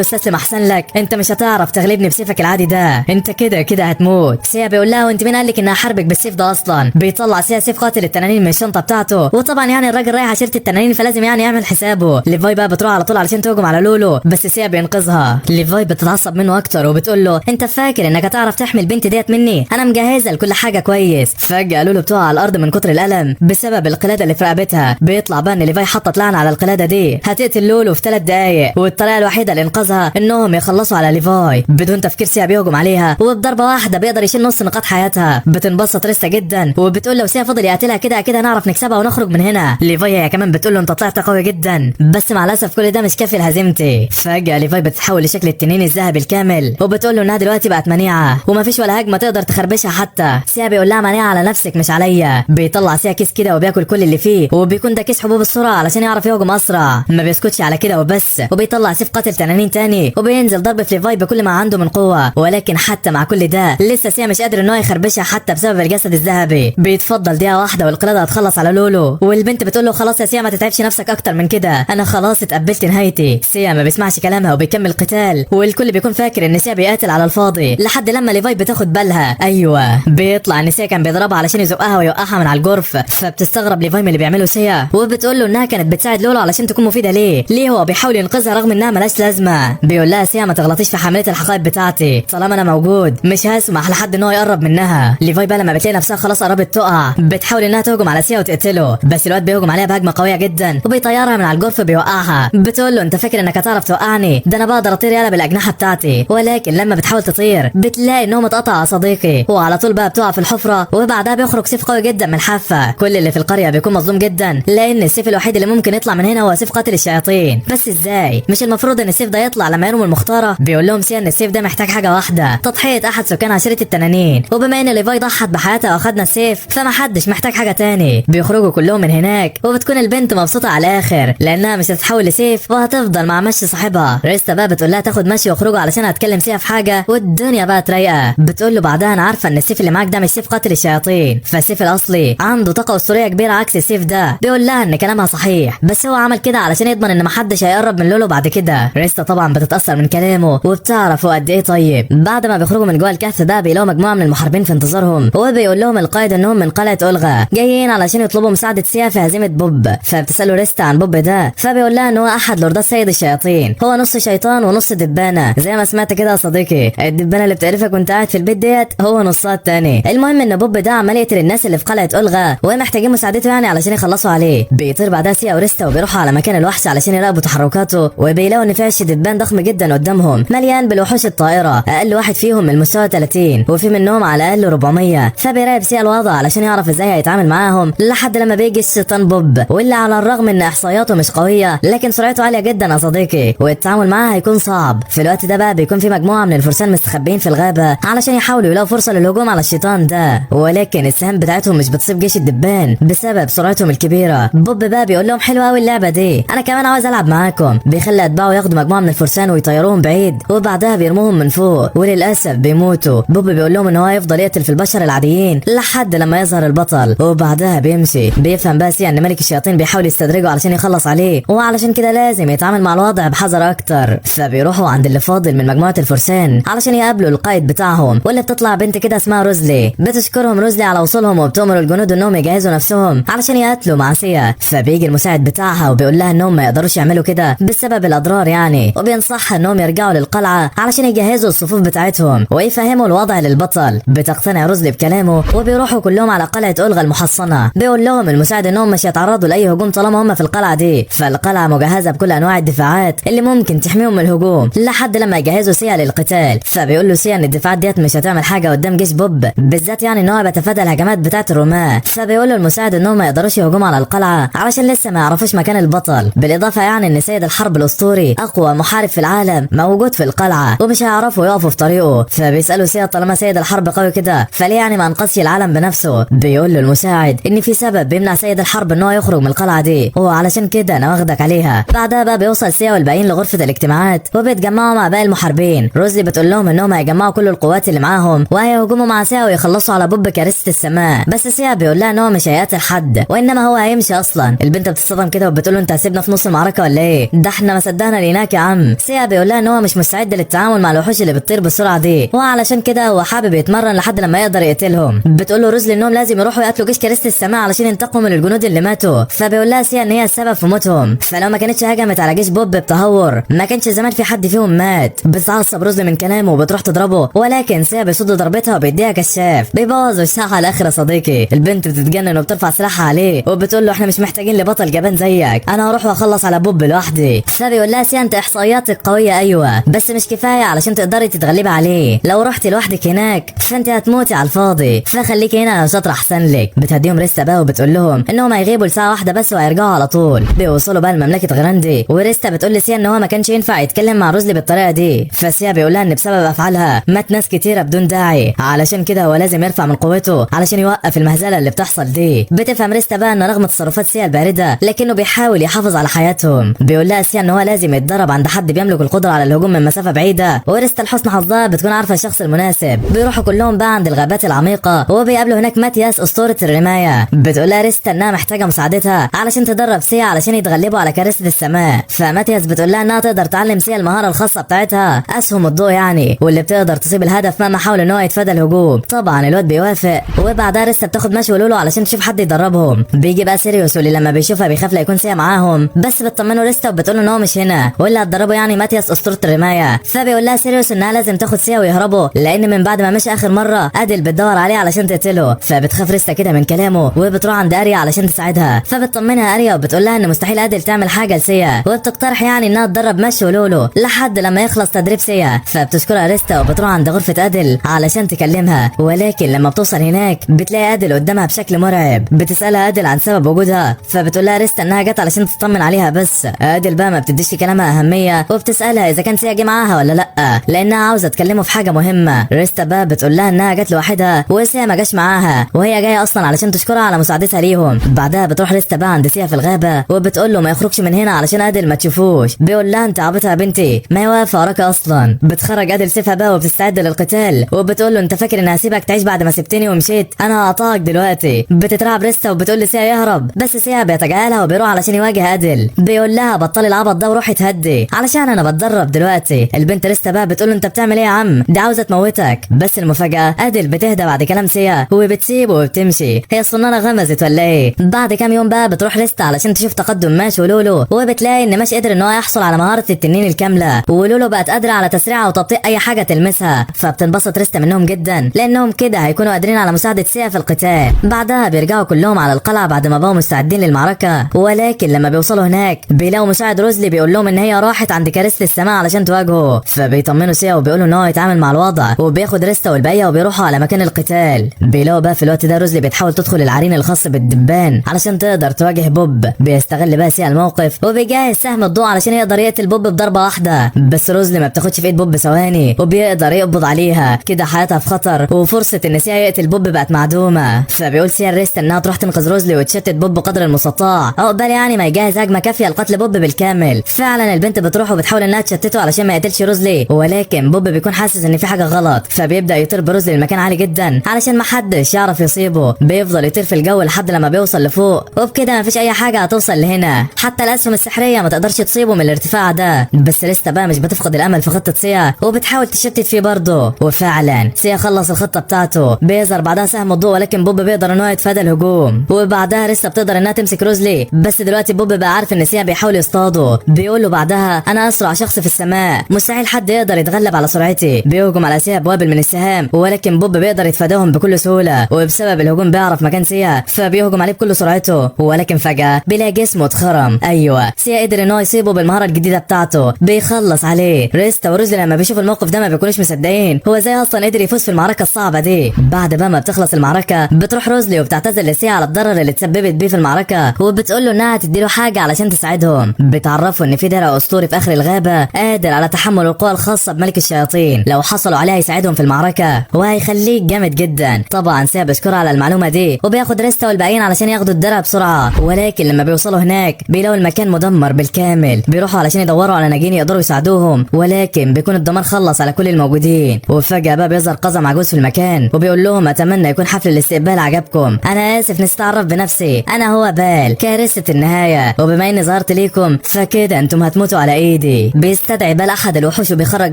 Speaker 1: استسلم احسن لك، انت مش هتعرف تغلبني بسيفك العادي ده، انت كده كده هتموت. سيا بيقول لها وانت مين قال لك اني هحاربك بالسيف ده اصلا؟ بيطلع سيا سيف قاتل التنانين من الشنطه بتاعته، وطبعا يعني الراجل رايح عشيره التنانين فلازم يعني يعمل حسابه. ليفاي بقى بتروح على طول علشان تهجم على لولو بس سيا بينقذها. ليفاي بتتعصب منه اكتر وبتقول له انت فاكر انك هتعرف تحمي البنت ديت مني؟ انا مجهزه لكل حاجه كويس. فجاه لولو بتقع على الارض من كتر الالم بسبب القلاده اللي في رقبتها. بيطلع بقى ان ليفاي حطت لعنه على القلاده دي هتقتل لولو في 3 دقايق، والطريقه الوحيده لانقاذها انهم يخلصوا على ليفاي. بدون تفكير سيا بيهجم عليها وبضربه واحده بيقدر يشيل نص نقاط حياتها. بتنبسط ريستا جدا وبتقول لو سيا فضل يقتلها كده كده نعرف نكسبها ونخرج من هنا. ليفاي هي كمان بتقول له انت طلعت قوي جدا بس مع الاسف كل ده مش كافي لهزيمتي. فجاه ليفاي بتتحول لشكل التنين الذهبي الكامل وبتقول له انها دلوقتي بقت منيعه ومفيش ولا هجمه تقدر تخربشها حتى. سيا بيقول لها منيعه على نفسك مش عليا. بيطلع سيا كيس كده وبياكل كل اللي فيه وبيكون ده كيس حبوب السرعه علشان يعرف يهجم اسرع. ما بيسكتش على كده وبس وبيطلع سيف قاتل تنانين تاني وبينزل ضرب في ليفاي بكل ما عنده من قوه. ولكن حتى مع كل ده لسه سيا مش قادر ان هو يخربشها حتى بسبب الجسد الذهبي. بيتفضل دقيقه واحده والقلاده هتخلص على لولو والبنت بتقول له خلاص يا سيا ما تتعبش نفسك اكتر من كده، انا خلاص اتقبلت نهايتي. سيا ما بيسمعش كلامها وبيكمل قتال والكل بيكون فاكر ان سيا بيقاتل على الفاضي لحد لما ليفاي بتاخد بالها. ايوه بيطلع ان سيا كان بيضربها علشان يزقها ويوقعها من على الجرف. فبتستغرب ليفاي من اللي بيعمله سيا وبتقول له انها كانت بتساعد لولو علشان تكون مفيده ليه هو بيحاول ينقذها رغم انها ملهاش لازمه. بيقول لها سيا ما تغلطيش في حمله الحقائب بتاعتي، طالما انا موجود مش هسمح لحد ان هو يقرب منها. ليفاي بقى لما بتلاقي نفسها خلاص قربت تقع بتحاول انها تهجم على سيا وتقتله بس الواد بيهجم عليها بهجمه قويه جدا وبيطيرها من على الجرف بيوقعها. بتقول له انت فاكر انك هتعرف توقعني؟ ده انا بقدر اطير يالا بالاجنحه بتاعتي. ولكن لما بتحاول تطير بتلاقي انه متقطع يا صديقي وعلى طول بقى بتقع في الحفره وبعدها بيخرج سيف قوي جدا من الحافه. كل اللي في القريه بيكون مظلوم جدا لان السيف الوحيد اللي ممكن يطلع من هنا هو سيف قاتل الشياطين. بس ازاي؟ مش المفروض ان السيف ده يطلع لما يرموا المختاره؟ بيقول لهم سيا ان السيف ده محتاج حاجه واحده، تضحيه احد سكان عشيره التنانين، وبما ان ليفاي ضحت بحياتها واخدنا السيف فما حدش محتاج حاجه تاني. بيخرجوا كلهم من هناك وبتكون البنت مبسوطه على الاخر لانها مش هتتحول لسيف وهتفضل مع مشي صاحبها. ريستا بقى بتقول لها تاخد مشي وخرجوا علشان هتكلم سيا في حاجه والدنيا بقى رايقه. بتقول له بعدها انا عارفه ان السيف اللي معاك ده مش سيف قاتل الشياطين، فالسيف الاصلي عنده طاقه اسطوريه كبيره عكس السيف ده. بيقول لها ان كلامها صحيح بس هو عمل كده علشان يضمن ان محدش هيقرب من لولو بعد كده. ريستا طبعا بتتاثر من كلامه وبتعرف هو قد ايه طيب. بعد ما بيخرجوا من جوه الكهف بقى بيلاقوا مجموعه من المحاربين في انتظارهم وبيقول لهم القائد انهم من قلعه أولغا جايين علشان يطلبوا مساعده سيا في هزيمه بوب. فبتساله ريستا عن بوب ده فبيقول لها ان هو احد لوردات سيد الشياطين، هو نص شيطان ونص دبانه زي ما سمعت كده يا صديقي. الدبانه اللي بتعرفك وانت قاعد في البيت ديت هو نصها التاني. المهم ان بوب ده عمال يقتل الناس اللي في قلعه أولغا ومحتاجين مساعدته يعني علشان يخلصوا عليه. بيطير بعدها سيا وريستا وبيروحوا على مكان الوحش علشان يراقبوا تحركاته وبيلاقوا ان في عش دبان ضخم جدا قدامهم مليان بالوحوش الطائره، اقل واحد فيهم من المستوى 30 وفي منهم على الاقل 400. فبيراقب سيا الوضع علشان يعرف ازاي هيتعامل معاهم لحد لما بيجي الشيطان بوب واللي على الرغم ان احصائياته مش قويه لكن سرعته عاليه جدا يا صديقي والتعامل معاه هيكون صعب. في الوقت ده بقى بيكون في مجموعه من الفرسان مستخبيين في الغابه علشان يحاولوا يلاقوا فرصه للهجوم على الشيطان ده، ولكن السهام بتاعتهم مش بتصيب جيش الدبان بسبب سرعتهم الكبيره. بوب بقى بيقول لهم حلوه قوي اللعبه دي، انا كمان عاوز العب معاكم. بيخلي اتباعه ياخدوا مجموعه من الفرسان ويطيروهم بعيد وبعدها بيرموهم من فوق وللاسف بيموتوا. بوب بيقول لهم ان هو هيفضل يقتل في البشر العاديين لحد لما يظهر البطل وبعدها بيمشي. بيفهم بقى سيا ان ملك الشياطين بيحاول يستدرجه علشان يخلص عليه وعلشان كده لازم يتعامل مع الوضع بحذر اكتر. فبيروحوا عند اللي فاضل من مجموعه الفرسان علشان يقابلوا القائد بتاعهم واللي بتطلع بنت كده اسمها روزلي. بتشكرهم روزلي على وصولهم وبتأمر الجنود انهم يجهزوا نفسهم علشان يقتلوا مع سيا. فبيجي المساعد بتاعها وبيقول لها انهم ما يقدروش يعملوا كده بسبب الاضرار يعني، وبينصحها انهم يرجعوا للقلعه علشان يجهزوا الصفوف بتاعتهم ويفهموا الوضع للبطل. بتقتنع روزلي بكلامه وبيروحوا كلهم على قلعه أولغا المحصنه. بيقول لهم المساعد انهم مش يتعرضوا لاي هجوم طالما هم في القلعه دي، فالقلعه مجهزه بكل انواع الدفاعات اللي ممكن تحميهم من الهجوم لحد لما يجهزوا سيا للقتال. فبيقول له سيا ان الدفاعات ديت مش هتعمل حاجه قدام جيش بوب بالذات يعني ان هو بيتفادى الهجمات بتاعه الرماه. فبيقول له المساعد انهم ما يقدروش يهجموا على القلعه علشان لسه ما يعرفوش مكان البطل، بالاضافه يعني ان سيد الحرب الاسطوري اقوى محارب في العالم موجود في القلعه ومش هيعرفوا يقفوا في طريقه. فبيسالوا سيا طالما سيد الحرب قوي كده فليه يعني ما انقذش العالم بنفسه؟ بيقول له المساعد ان في سبب بيمنع سيد الحرب ان هو يخرج من القلعه دي وعلشان كده انا واخدك عليها. بعدها بقى بيوصل سيا والباقيين لغرفه الاجتماعات وبيتجمعوا مع باقي المحاربين. روزلي بتقول لهم انهم هيجمعوا كل القوات اللي معاهم وهيهجموا مع سيا ويخلصوا على بوب كارثه السماء، بس سيا بيقول لها ان هو هو مش هيقتل حد وانما هو هيمشي اصلا. البنت بتصدم كده وبتقول له انت هتسيبنا في نص المعركه ولا ايه؟ ده احنا ما صدقنا ليناك يا عم. سيا بيقول لها ان هو مش مستعد للتعامل مع الوحوش اللي بتطير بالسرعه دي، وعلشان كده هو حابب يتمرن لحد لما يقدر يقتلهم. بتقول له روزلي انهم لازم يروحوا يقتلوا جيش كريست السماء علشان ينتقموا من الجنود اللي ماتوا. فبيقول لها سيا ان هي السبب في موتهم، فلو ما كانتش هجمت على جيش بوب بتهور ما كانش زمان في حد فيهم مات. بتعصب روزلي من كلامه وبتروح تضربه، ولكن سيا بيصد ضربتها وبيديها كشاف بيبوظ وشها على اخر. يا صديقي البنت بتتجنن وبترفع سلاحها عليه وبتقول له احنا مش محتاجين لبطل جبان زيك، انا هروح واخلص على بوب لوحدي. فبيقول لها سيا انت احصائياتك قويه ايوه، بس مش كفايه علشان تقدري تتغلبي عليه. لو رحتي لوحدك هناك فانت هتموتي على الفاضي، فخليكي هنا يا شاطره احسن لك. بتهديهم ريستا بقى وبتقول لهم انهم هيغيبوا لساعه واحده بس وهيرجعوا على طول. بيوصلوا بقى لمملكه غراندي، وريستا بتقول لسيا ان هو ما كانش ينفع يتكلم مع روزلي بالطريقه دي. فسيا بيقول لها ان بسبب افعالها مات ناس كتيره بدون داعي، علشان كده هو لازم يرفع من قوته علشان يوقف المهزله اللي بتحصل دي. بتفهم ريستا بقى ان رغم تصرفات سيا البارده لكنه بيحاول يحافظ على حياتهم. بيقول لها سيا ان هو لازم يتدرب عند حد بيملك القدره على الهجوم من مسافه بعيده، وريستا لحسن حظها بتكون عارفه الشخص المناسب. بيروحوا كلهم بقى عند الغابات العميقه وبيقابلوا هناك ماتياس اسطوره الرمايه. بتقول لها ريستا انها محتاجه مساعدتها علشان تدرب سيا علشان يتغلبوا على كراسه السماء. فماتياس بتقول لها انها تقدر تعلم سيا المهاره الخاصه بتاعتها، اسهم الضوء يعني، واللي بتقدر تصيب الهدف مهما حاول ان هو يتفادى الهجوم. طبعا الواد بيوافق، وبعدها ريستا بتاخد مشي ولولو علشان تشوف حد يدربهم. بيجي بقى سيريوس واللي لما بيشوفها بيخاف لا يكون سيا معاهم، بس بتطمنه ريستا وبتقول ان هو مش هنا واللي هتدربه يعني ماتياس اسطوره الرمايه. فبيقول لها سيريوس انها لازم تاخد سيا ويهربوا، لان من بعد ما مشي اخر مره ادل بتدور عليه علشان تقتله. فبتخاف ريستا كده من كلامه وبتروح عند اريا علشان تساعدها. فبتطمنها اريا وبتقول لها ان مستحيل ادل تعمل حاجه لسيا، وبتقترح يعني انها تدرب مشي ولولو لحد لما يخلص تدريب سيا. فبتشكرها ريستا وبتروح عند غرفه ادل علشان تكلمها، ولكن لما بتوصل هناك بتلاقي ادل قدامها بشكل مرعب. بتسالها ادل عن سبب وجودها، فبتقول لها ريستا انها جت علشان تطمن عليها بس. ادل بقى ما بتديش كلامها اهميه وبتسالها اذا كان سيا جه معاها ولا لا، لانها عاوزه تكلمه في حاجه مهمه. ريستا بقى بتقول لها انها جت لوحدها وسيا ما جاش معاها، وهي جايه اصلا علشان تشكرها على مساعدتها ليهم. بعدها بتروح ريستا بقى عند سيا في الغابه وبتقول له ما يخرجش من هنا علشان ادل ما تشوفوش. بيقول لها انت عبيطه يا بنتي، ما يوافق وراك اصلا. بتخرج ادل سيفها بقى وبتستعد للقتال، وبتقول له انت فاكر اني هسيبك تعيش بعد ما سبتني ومشيت؟ انا هقطعك دلوقتي. بتترعب ريستا وبتقول لسيا يهرب، بس سيا بيتجاهلها وبيروح علشان يواجه ادل. بيقول لها بطلي العبط ده وروحي تهدي علشان انا بتدرب دلوقتي. البنت ريستا بقى بتقول له انت بتعمل ايه يا عم؟ دي عاوزه تموتك. بس المفاجاه ادل بتهدى بعد كلام سيا وبتسيبه وبتمشي. هي الصنانه غمزت ولا ايه؟ بعد كام يوم بقى بتروح ريستا علشان تشوف تقدم ماش ولولو، وبتلاقي ان ماش قدر ان هو يحصل على مهاره التنين الكامله، ولولو بقت قادره على تسريعها وتبطيء اي حاجه تلمسها. فبتنبسط ريستا منهم جدا لانهم كده هيكونوا قادرين على مساعده سيا في القتال. بعدها بيرجعوا كلهم على القلعه بعد ما بقوا مستعدين للمعركه، ولكن لما بيوصلوا هناك بيلاقوا مساعد روزلي بيقول لهم ان هي راحت عند كريست السماء علشان تواجهه. فبيطمنوا سيا وبيقولوا ان هو يتعامل مع الوضع، وبياخد ريستا والبقيه وبيروحوا على مكان القتال. بيلاقوا بقى في الوقت ده روزلي بتحاول تدخل العرين الخاص بالدبان علشان تقدر تواجه بوب. بيستغل بقى سيا الموقف وبيجهز سهم الضوء علشان يقدر يقتل بوب بضربه واحده، بس روزلي ما بتاخدش في ايد بوب ثواني وبيقدر يقبض عليها. كده حياتها في خطر وفرصه ان سيا يقتل بوب بقت معدومه. فبيقول سيا ريستا انها تروح تنقذ روزلي وتشتت بوب قدر المستطاع، عقبال يعني ما يجهز هجمه كافيه لقتل بوب بالكامل. فعلا البنت بتروح وبتحاول انها تشتته علشان ما يقتلش روزلي، ولكن بوب بيكون حاسس ان في حاجه غلط، فبيبدا يطير بروزلي لمكان عالي جدا علشان ما حدش يعرف يصيبه. بيفضل يطير في الجو لحد لما بيوصل لفوق، وبكده ما فيش اي حاجه هتوصل لهنا، حتى الاسهم السحريه ما تقدرش تصيبه من الارتفاع ده. بس ريستا بقى مش بتفقد الامل في خطه سيا وبتحاول تشتت فيه برضه، وفعلا سيا خلص الخطه بتاعته. بيظهر بعدها سهم الضوء، ولكن بوب بيقدر ان هو يتفادى الهجوم، وبعدها ريستا بتقدر انها تمسك روزلي. بس دلوقتي بوب بقى عارف ان سيا بيحاول يصطاده. بيقول له بعدها انا اسرع شخص في السماء، مستحيل حد يقدر يتغلب على سرعتي. بيهجم على سيا بوابل من السهام، ولكن بوب بيقدر يتفاداهم بكل سهوله، وبسبب الهجوم بيعرف مكان سيا فبيهجم عليه بكل سرعته. ولكن فجاه بيلاقي جسمه اتخرم. ايوه سيا قدر ان هو يصيبه بالمهاره الجديده بتاعته، بيخلص عليه. ريستا وروزلي لما بيشوفوا الموقف ده ما بيكونوش مصدقين، هو ازاي اصلا قدر يفوز في المعركه الصعبه دي. بعد بقى ما بتخلص المعركه بتروح روزلي وبتعتذر لسيا على الضرر اللي اتسببت بيه في المعركه، وبتقول له انها تديله حاجه علشان تساعدهم. بتعرفه ان في درع اسطوري في اخر الغابه قادر على تحمل القوى الخاصه بملك الشياطين، لو حصلوا عليها يساعدهم في المعركه وهيخليك جامد جدا. طبعا سيا بيشكرها على المعلومه دي، وبياخد ريستا والباقيين علشان ياخدوا الدرع بسرعه. ولكن لما بيوصلوا هناك بيلاقوا المكان مدمر بالكامل. بيروحوا علشان يدوروا على ناجين يقدروا يساعدوهم، ولكن بيكون الدمار خلص على كل الموجودين. وفجاه بقى بيظهر قزم عجوز في المكان وبيقول لهم اتمنى يكون حفل الاستقبال عجبكم، انا اسف نستعرف بنفسي، انا هو بال كارثة النهاية، وبما اني ظهرت ليكم فكده انتم هتموتوا على ايدي. بيستدعي بال احد الوحوش وبيخرج